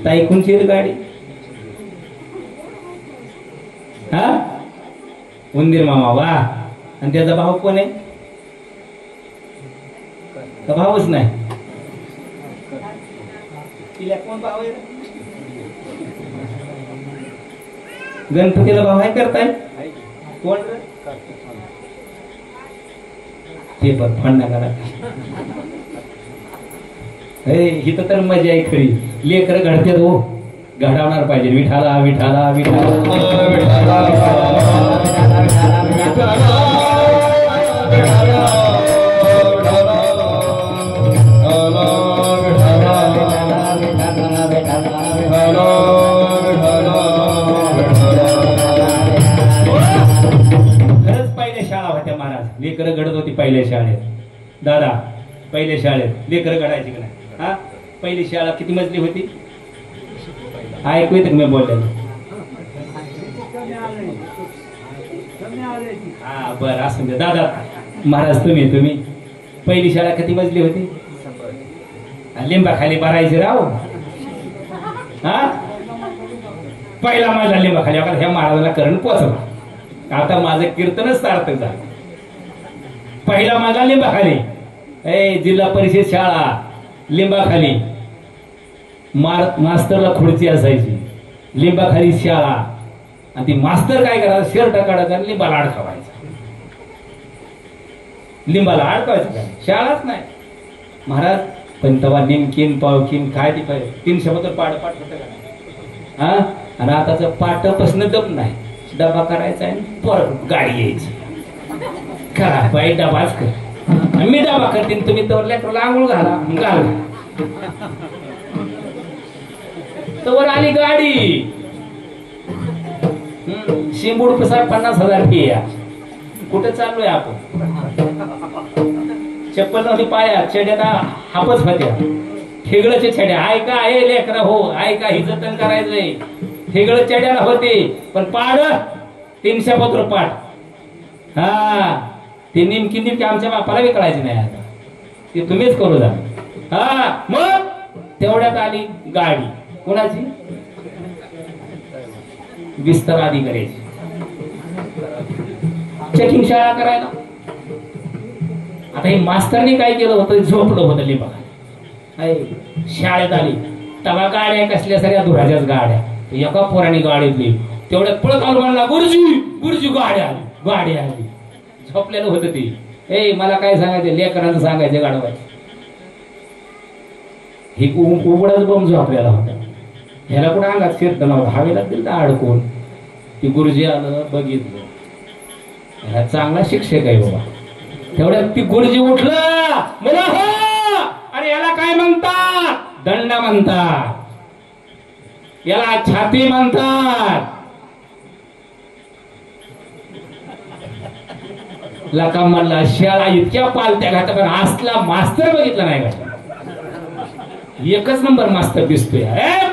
ताई कोणची गाडी हा उंदीर मामा वा आणि त्याचा भाऊ कोण आहे का भाऊच नाही तिला कोण भाऊ आहे गणपतीला भाव आहे करताय कोण ते पण फंडा करा ही तर मजा आहे खरी लेकर घडतात हो घडवणार पाहिजे विठाला विठाला विठाला लेकर घडत होती पहिल्या शाळेत दादा पहिल्या शाळेत लेकर घडायची का नाही हा पहिली शाळा किती मजली होती ऐकू येत मी बोलले हा बर असं दादा महाराज तुम्ही पहिली शाळा किती मजली होती लिंबा खाली भरायची राव हा पहिला माझा लिंबा खाली ह्या महाराजाला करण पोचवा आता माझं कीर्तनच सार्थक झालं पहिला माझा लिंबाखाली जिल्हा परिषद शाळा लिंबाखाली मास्तरला खुर्ची असायची लिंबाखाली शाळा आणि ती मास्तर काय करायचं शर्ट काढायचा आणि लिंबाला अडकवायचा लिंबाला अडकवायचं काय शाळाच नाही महाराज पण तेव्हा निमकीन पावकीन काय ती पाहिजे 300 पत्र पाठ होतं का हा आणि आताच पाठापासून दम नाही डबा करायचा आणि परत गाडी यायची खरा बाई डबाच कर मी डबा करते तुम्ही तर लेकरला आंघोळ घाला तवर आली गाडी शिंबूड कसा 50,000 फी या कुठे चाललोय आपण चप्पल नव्हती पाया चेड्याला हापच होत्या ठेगळचे छड्या ऐका आहे लेकरा हो ऐका ही जतन करायचंय ठेगळ चेड्याला होते पण पाड 300 पत्र पाठ हा ते निमकी आमच्या बापाला विकळायची नाही आता ते तुम्हीच करू जा हा मग तेवढ्यात आली गाडी कोणाची विस्तार अधिकाऱ्याची चेकिंग शाळा करायला आता हे मास्तरने काय केलं होतं झोपलं होतं लिंबा शाळेत आली तवा गाड्या कसल्या सगळ्या धुराच्याच गाड्या एका पोराने गाडीतली तेवढ्यात पळत आलो म्हणला गुरुजी गाडी आली झोपलेलं होतं ते मला काय सांगायचं लेकरांचं सांगायचं गाडवायचं हे उघडाच बम झोपलेला होता ह्याला कुठं अंगात शिरत नव्हतं हवेला दिलं अडकून ती गुरुजी आलं बघितलं ह्याला चांगला शिक्षक आहे बाबा तेवढ्यात ती गुरुजी उठलं मला हो अरे याला काय म्हणतात दंड म्हणतात याला छाती म्हणतात लका म्हणला शाळा इतक्या पालत्या घात पण असला मास्तर बघितला नाही का एकच नंबर मास्तर दिसतोय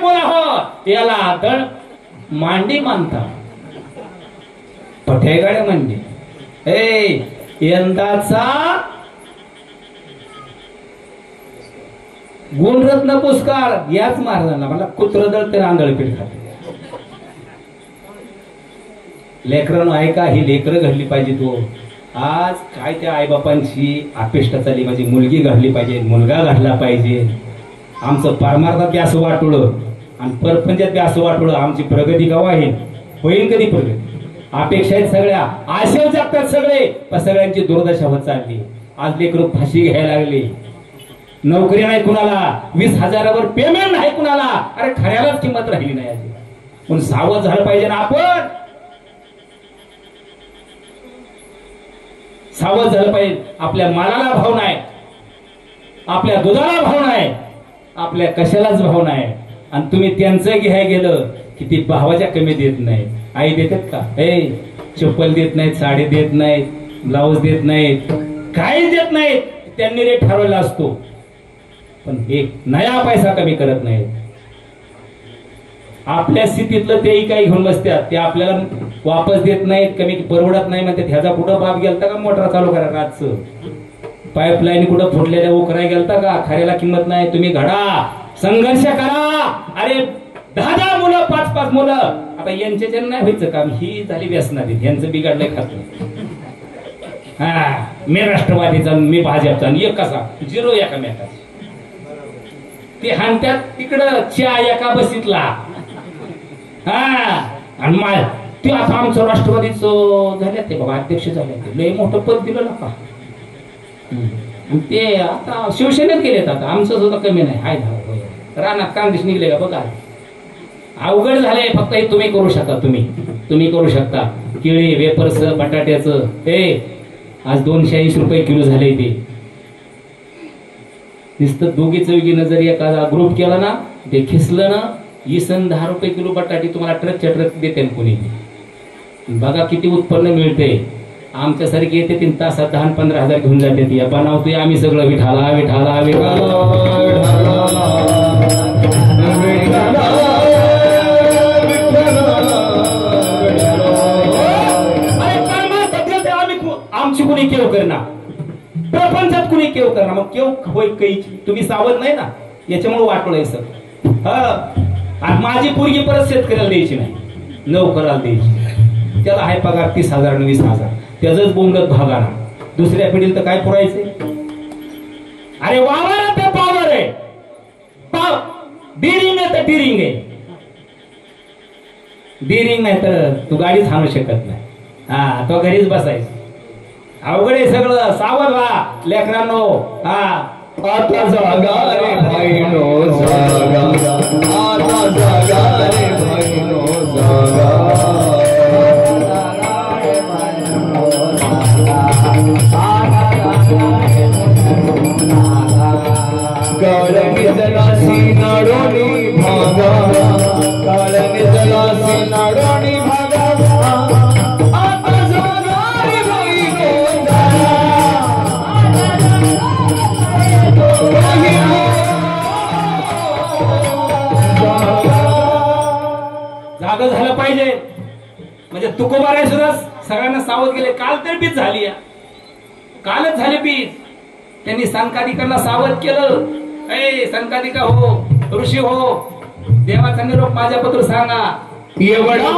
बोला हो याला दळ मांडी मानता पठेगाड्या मांडी यंदाचा गुणरत्न पुरस्कार याच महाराजांना मला कुत्रदळ ते आंधळपीठ खाते लेकरांनो ऐका ही लेकरं घडली पाहिजे तो आज काय त्या आईबापांची अपेक्षा चालली माझी मुलगी घडली पाहिजे मुलगा घडला पाहिजे आमचं परमार्थात बी असं वाटोळं आणि परपंचात बी असं वाटोळं आमची प्रगती केव्हा होईल कधी प्रगती अपेक्षा आहेत सगळ्या आशा जगतात सगळे पण सगळ्यांची दुर्दशा होत चालली आज लेकरं फाशी घ्यायला लागली नोकरी नाही कुणाला 20,000वर पेमेंट नाही कुणाला अरे खऱ्यालाच किंमत राहिली नाही पण सावध झालं पाहिजे ना आपण सावध झालं पाहिजे आपल्या मालाला भाव नाही आपल्या दुधाला भाव नाही, आपल्या कशालाच भाव नाही. आणि तुम्ही त्यांचं घ्याय गेलं की ती भावाच्या कमी देत नाही. आई देतात का? चप्पल देत नाहीत, साडी देत नाहीत, ब्लाऊज देत नाहीत, काहीच देत नाहीत. त्यांनी रेट ठरवला असतो, पण एक नया पैसा कमी करत नाहीत. आपल्या स्थितीतलं तेही काही घेऊन बसतात, ते आपल्याला वापस देत नाहीत, कमी परवडत नाही म्हणतात. ह्याचा कुठं बाप गेलता का मोटर चालू करा रातचं? पाईपलाईन कुठं फुटलेल्या उकराय गेलता का? खऱ्याला किंमत नाही. तुम्ही घडा, संघर्ष करा. अरे 10 मुलं, 5 मुलं. आता यांच्या जन नाही व्हायचं काम. ही झाली व्यसनात, यांचं बिघडलंय खात. मी राष्ट्रवादीचा, मी भाजपचा, एक कसा 0 एकामेकाचा. ते हाणत्यात तिकडं च्या एका बसीतला. आणि ते आता आमचं राष्ट्रवादीच झाले, ते बाबा अध्यक्ष झाले, लय मोठं पद दिलं नका. ते आता शिवसेनेत गेलेत. आता आमचं सुद्धा कमी नाही. हाय रानात काँग्रेस निघले का बघा. अवघड झालंय. फक्त हे तुम्ही करू शकता. तुम्ही करू शकता. केळी, वेपर्स, बटाट्याचं आज 280 रुपये किलो झाले. ते नुसतं दोघी चौघीनं जर एखादा ग्रुप केला ना, ते खिसलं ना, 10 रुपये किलो बटाटे तुम्हाला ट्रकच्या ट्रक देते कोणी. बघा किती उत्पन्न मिळते. आमच्यासारखे येते 3 तासात 10-15 हजार घेऊन जाते. या बनवतोय आम्ही सगळं विठाला विठाला आमची कुणी केव करणार, प्रपंचात कुणी केव करणार. मग केव होय काही तुम्ही सावध नाही ना, याच्यामुळे वाटलंय सर. माझी पोरगी परत शेतकऱ्याला द्यायची नाही, नोकराला द्यायची. त्याला आहे पगार 30,000 आणि 20,000. त्याच बोंगत भागाना. दुसऱ्या पिढीला तर काय पुरायचे? अरे वावर ते पावर आहे, डिरिंग आहे तर डिरिंग आहे. डिरिंग नाही तर तू गाडीच हाणू शकत नाही. तो घरीच बसायचं. अवघड आहे सगळं. सावध व्हा लेकरांनो. आता जागा रे भाईनो जागा, आता जागा रे भाईनो जागा. काळनी जलासी नाडोनी भागा, काळनी जलासी नाडोनी भागा. आता जागा रे भाईनो जागा. जागा झालं पाहिजे. म्हणजे तुकोबाराय सुद्धा सगळ्यांना सावध केले. काल तर बीज झाली, कालच झाले बीज. त्यांनी संकादिकांना सावध केलं. संकादिका हो, ऋषी हो, देवाचा निरोप माझ्या पत्र सांगा. एवढा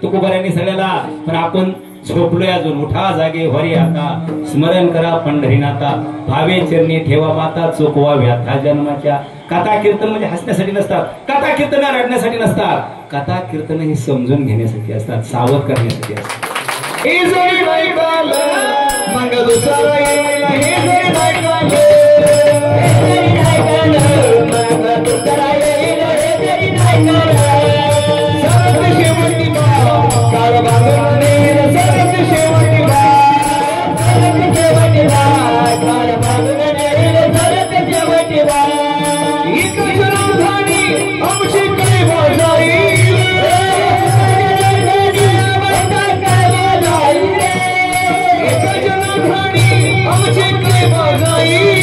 तुकोबाऱ्यांनी सगळ्याला. पण आपण झोपलोय अजून. उठा जागे हरी आता, स्मरण करा पंढरीनाथा. भावे चरणी ठेवा माता, चोकवा व्याथा जन्माच्या. कथा कीर्तन म्हणजे हसण्यासाठी नसतात, कथा कीर्तन रडण्यासाठी नसतात. कथा कीर्तन ही समजून घेण्यासाठी असतात, सावध करण्यासाठी असतात. Hey!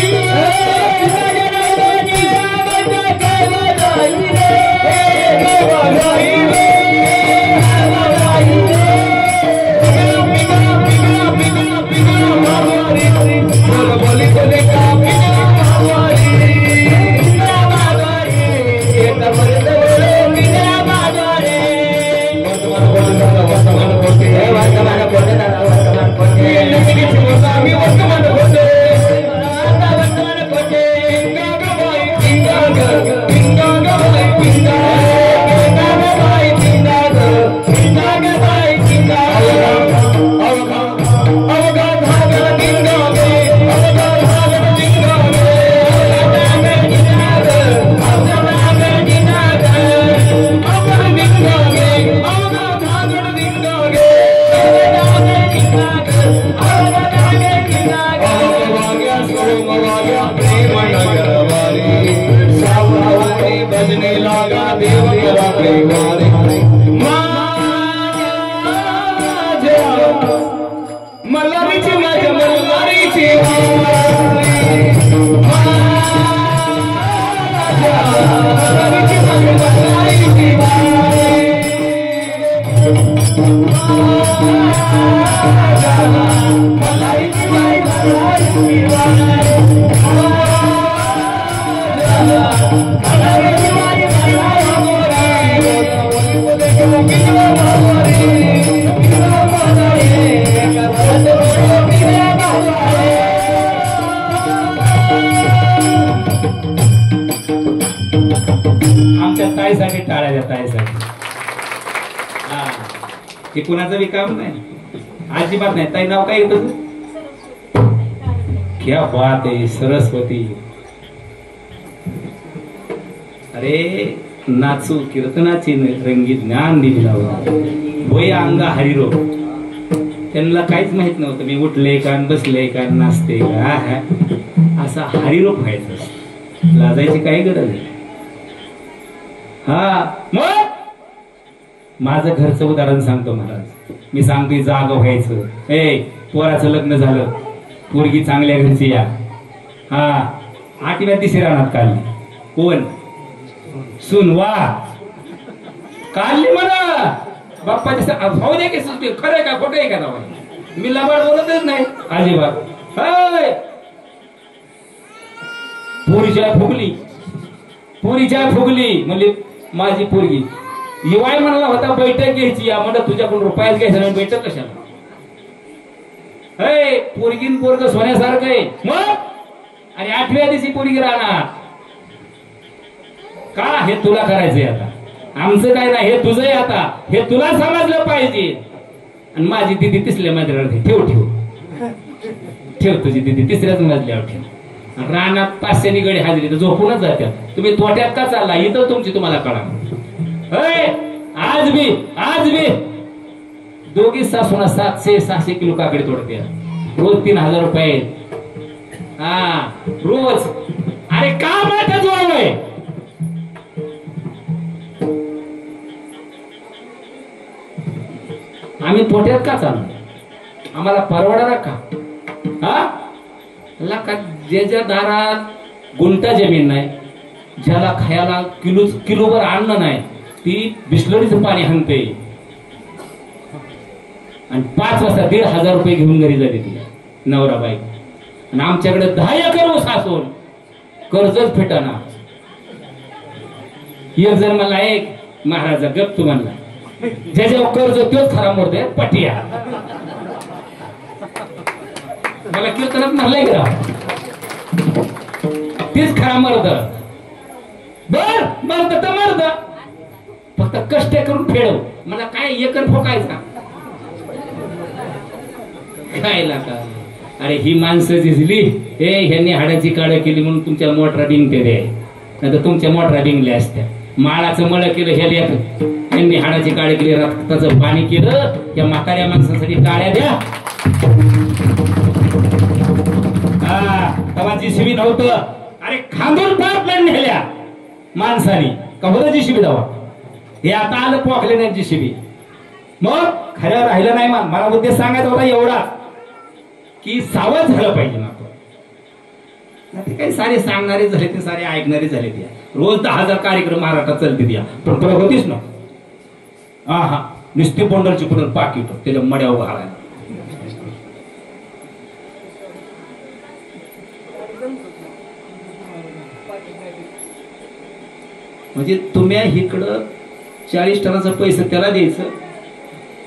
वारे मल्हारीची माझ्या मल्हारीची आमच्या ताईसाठी टाळ्या द्या ताईसाठी. हा हे कुणाचं बी काम नाही अजिबात नाही. ताई नाव काय येतं क्या बात आहे सरस्वती. अरे नाचू कीर्तनाची रंगी ज्ञान दिला वय अंगा हरिरो. त्यांना काहीच माहित नव्हतं मी उठले का बसले का नाचते का. असा हरिरोप व्हायचं लाजायची काही गरज नाही. हा मग माझं घरचं उदाहरण सांगतो महाराज. मी सांगतोय जाग व्हायचं. पोराचं लग्न झालं पोरगी चांगल्या घरची या. हा 8व्या तिसऱ्या रानात काढली. कोण सुन वा काढली म्हणा बाप्पाच्या भाऊ द्या की सुटते. खरंय का खोटं आहे का नाव. मी लबाड बोलतच नाही अजिबात. पोरीच्या फुगली म्हणजे माझी पोरगी. युवाय म्हणाला होता बैठक घ्यायची या म्हणत तुझ्याकडून रुपयाच घ्यायचा नाही. बैठक कशाला. पोरगीन पोरग सोन्यासारखं आहे. मग आणि 8व्या दिवशी पोरगी राहणार का. हे तुला करायचंय आता. आमचं काय नाही हे तुझंही आता. हे तुला समजलं पाहिजे. आणि माझी दिदी तिसऱ्या मजल्यावर ठेव तुझी दिदी तिसऱ्याच मजल्यावर ठेव. रानात 500 गडी हाजरी तर झोपूनच जात्या. तुम्ही तोट्यात का चालला इथं तुमची तुम्हाला कळा. आज बी दोघी सासूना 700-600 किलो काकडी तोडते. रोज 3000 रुपये. हा रोज. अरे का माहिती जोड आहे. आम्ही तोट्यात का चाललो. आम्हाला परवडणार का. हा ज्याच्या दारात गुंटा जमीन नाही ज्याला खायला किलोभर अन्न नाही ती बिस्लरीचं पाणी हाणते. आणि 5 वाजता 1500 रुपये घेऊन घरी जाते ती नवरा बाई. आणि आमच्याकडे 10 एकर ऊस असून कर्जच फेटाना. एक जण मला एक महाराजा गप तू म्हणला ज्याच्यावर कर्ज तोच खरा मोडतोय पटिया. मला कीर्तनात म्हणलंय का तेच खरा मर्द. बर मर्द तर मर्द फक्त कष्ट करून फेडव. मला काय एकर फोकायचा खायला का. अरे ही माणसं दिसली ह्यांनी हाडाची काळ केली म्हणून तुमच्या मोटरा बिंगते रे. नाही तर तुमच्या मोटरा बिंगल्या असत्या. माळाचं मळ केलं हे यांनी हाडाची काळ केली रक्ताचं पाणी केलं. या म्हाताऱ्या माणसासाठी टाळ्या द्या. तेव्हा जीसीबी नव्हतं. अरे खांदून पार प्लॅन नेल्या माणसानी का होतं जीसीबी दवा. हे आता आलं पोखले नाही जीसीबी. मग खरं राहिलं नाही. मला उद्देश सांगायचा होता एवढा की सावध झालं पाहिजे ना. ते काही सारे सांगणारे झाले ते सारे ऐकणारे झाले. त्या रोज 10,000 कार्यक्रम महाराष्ट्रात चालते त्या पण प्रगतीच ना. हा नुसती बोंडरची पुढे पाकिट त्याच्या मड्या उभा राहायला. म्हणजे तुम्ही इकडं 40 टनाचं पैसे त्याला द्यायचं.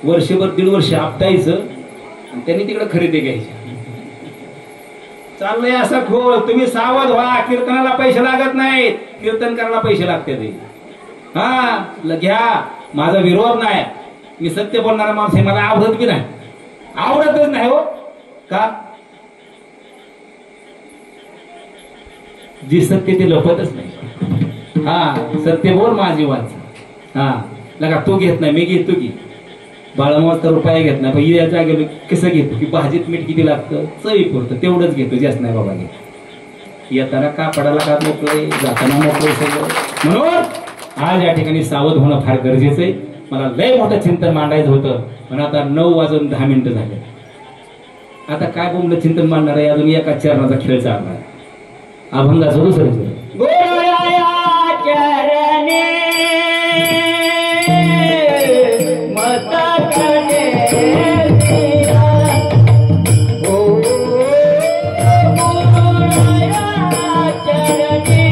वर्षभर 1.5 वर्ष आपटायचं आणि त्यांनी तिकडे खरेदी घ्यायची. चाललंय असा खोल. तुम्ही सावध व्हा. कीर्तनाला पैसे लागत नाहीत. कीर्तन करायला पैसे लागते. हा घ्या. माझा विरोध नाही. मी सत्य बोलणारा माणूस आहे. मला आवडत बी नाही. आवडतच नाही हो का. जी सत्य ते लपतच नाही. हा सत्य बोल माझी वाच. हा लगा तू घेत नाही मी घेतो की. बाळामास तर रुपया घेत नाही. पण या जागेवर कसं घेतो की भाजीत मीठ किती लागतं चवी पुरतं तेवढंच घेतो. जास्त नाही बाबा घेत. येताना कापडाला का मोकळे जाताना मोकळे सगळं. म्हणून आज या ठिकाणी सावध होणं फार गरजेचं आहे. मला लय मोठं चिंतन मांडायचं होतं पण आता 9:10 झाले. आता काय बोललं चिंतन मांडणार आहे. अजून एका चरणाचा खेळ चालणार. अभंगा सुरू सर गुरुराया चरणी मस्तकने विरा. ओ गुरुराया चरणी मस्तकने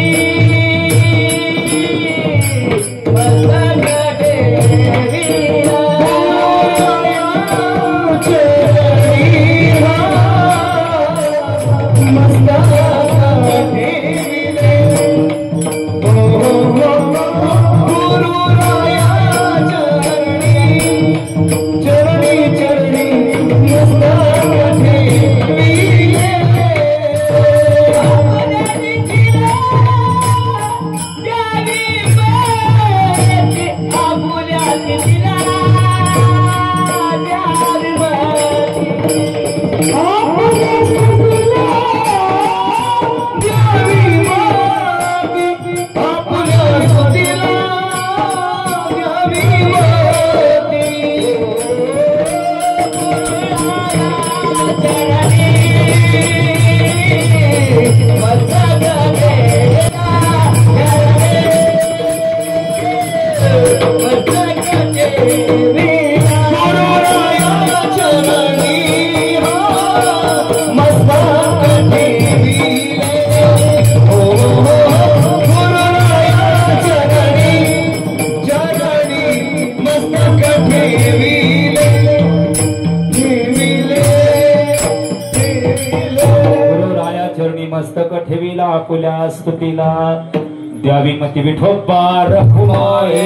विरा. मस्तक ठेविला आपुल्या स्तुतीला द्यावी मती विठोबा रखुमाई.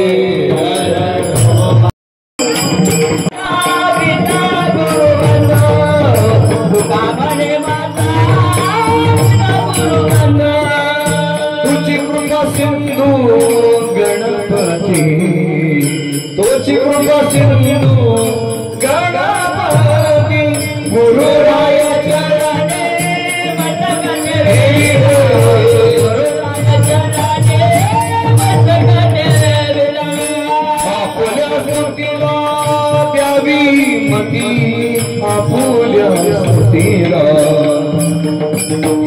तुझी कृपा सिंधू गणपती तुझी कृपा सिंधू गणपती गुरुराया आपुल्या स्तुतीला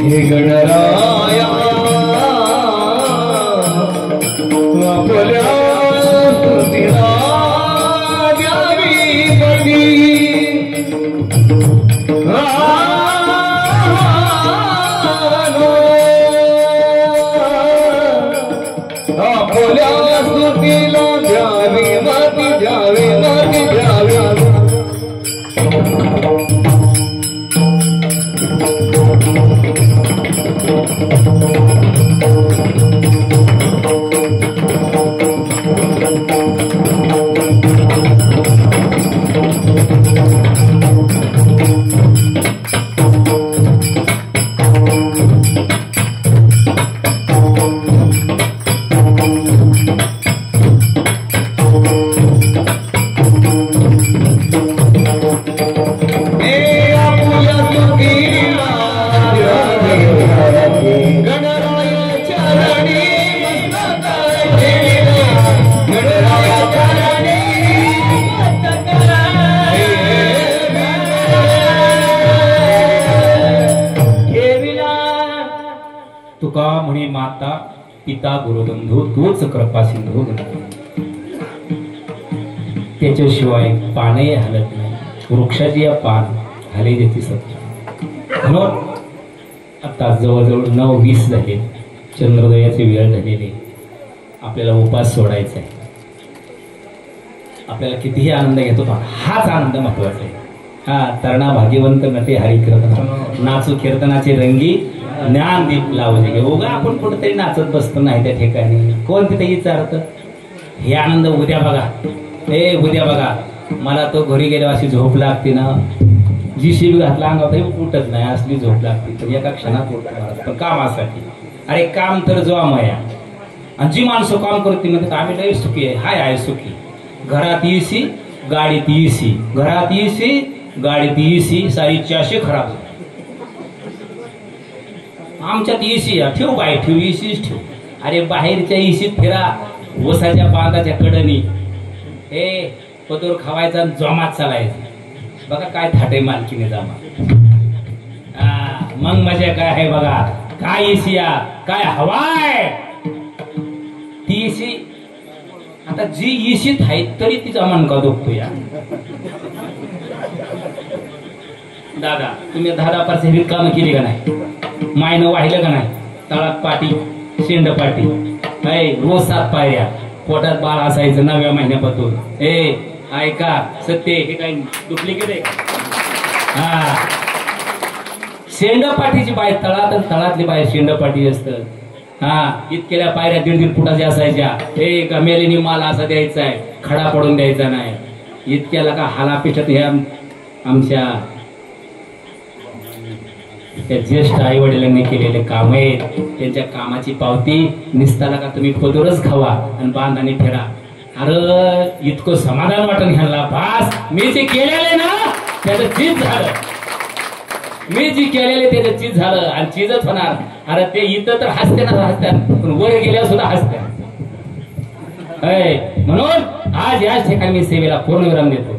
हे गणराया आपुल्या स्तुतीला द्यावी मती. आपुल्या स्तुतीला द्यावी मती द्यावी मती द्यावी. तुका म्हणे माता पिता गुरुबंधू तोच कृपा सिंधू. त्याच्याशिवाय पानही हलत नाही. वृक्षाची या पान हले त्याची सत्ता. म्हणून आता जवळजवळ 9:20 झाले. चंद्रोदयाची वेळ झालेली. आपल्याला उपास सोडायचा आहे. आपल्याला कितीही आनंद घेतो पण हाच आनंद महत्वाचा आहे. हा तरणा भाग्यवंत नटे हरी कीर्तन नाचू कीर्तनाचे रंगी ज्ञान दीप लावले गे. उगा आपण कुठेतरी नाचत बसतो नाही त्या ठिकाणी. कोण तिथे विचारतं हे आनंद उद्या बघा. हे उद्या बघा. मला तो घरी गेल्यावर अशी झोप लागते ना. जी शिब घातला अंगावर उठत नाही असली झोप लागते. तर एका क्षणात उठत पण कामासाठी. अरे काम तर जो माया. आणि जी माणसं काम करते म्हणतात आम्ही लय सुखी आहे. हाय आहे सुखी. घरात इसी गाडीत इसी. घरात इसी गाडीत इसी. सारी चाशे खराब. आमच्यात इसी ठेव बाय ठेव इसीच ठेव. अरे बाहेरच्या इसीत फिरा ऊसाच्या बांधाच्या कडनी हे पतोर खावायचा आणि जोमात चालायचा. बघा काय थाटे मालकीने जामा. मग मजा काय आहे बघा. काय इशिया काय हवाय ती इशी. आता जी इशीत आहे तरी तिचा मनका दुखतो या. दादा तुम्ही 10-15 हिरीत कामं केली का नाही? मायनं वाहिलं का नाही? तळात पाटी शेंड पाटी रोज 7 पायऱ्या पोटात बाळ असायचं 9व्या महिन्यापासून. ऐका सत्य हे काय डुप्लिकेट आहे का? हा शेंडपाटीची बाय तळात तळातली बाय शेंडपाटी असत. हा इतकेल्या पायऱ्या 1.5 फुटाच्या असायच्या. गमेलीनी माल असा द्यायचा आहे खडा पडून द्यायचा नाही. इतक्याला का हालापिठात हे आमच्या त्या ज्येष्ठ आई वडिलांनी केलेले काम आहेत. त्यांच्या कामाची पावती निसताना का तुम्ही पदरच खावा आणि बांधाने फेरा. अरे इतकं समाधान वाटून घ्यायला बास. मी जे केलेले ना त्याचं चीज झालं. मी जी केलेले त्याचं चीज झालं आणि चीजच होणार. अरे ते इथं तर हसते ना हसतात पण वर गेल्यावर सुद्धा हसतात. म्हणून आज याच ठिकाणी मी सेवेला पूर्ण विराम देतो.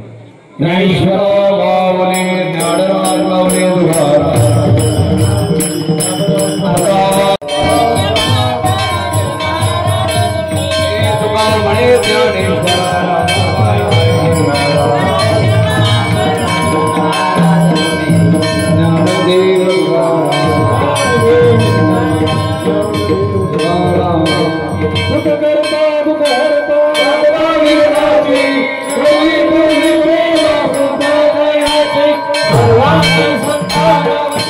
संतान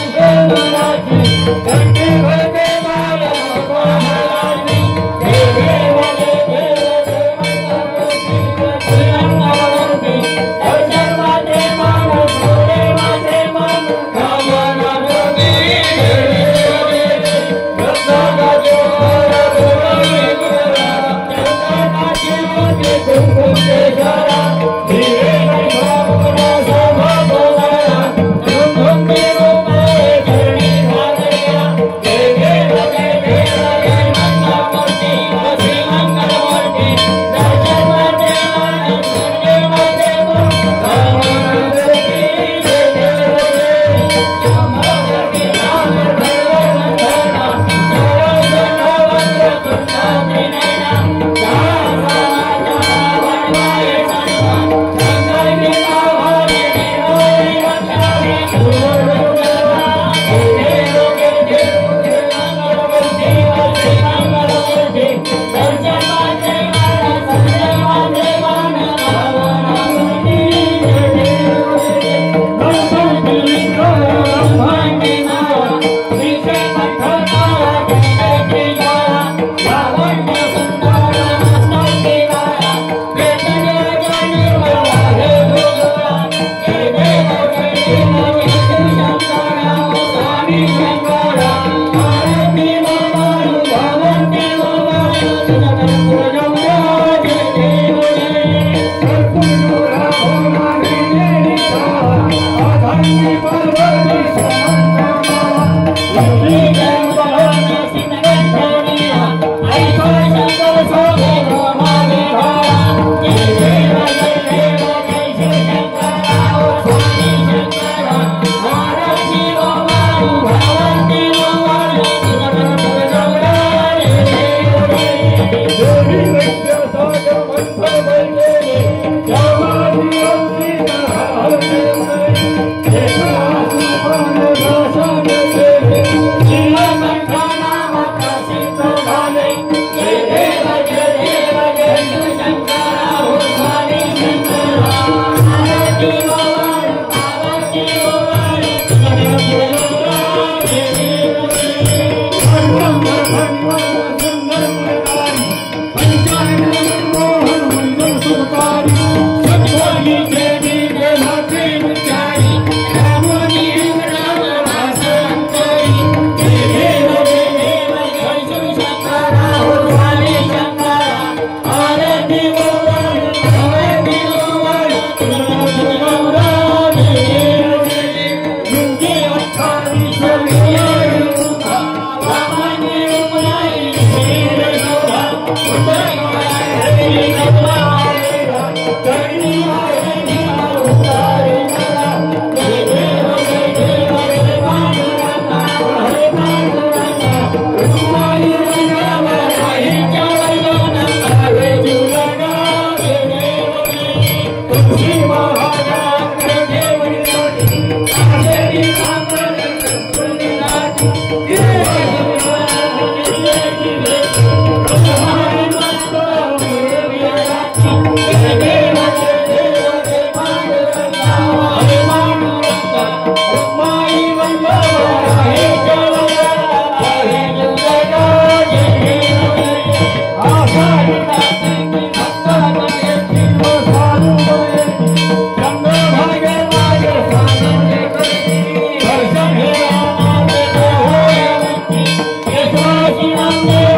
Hare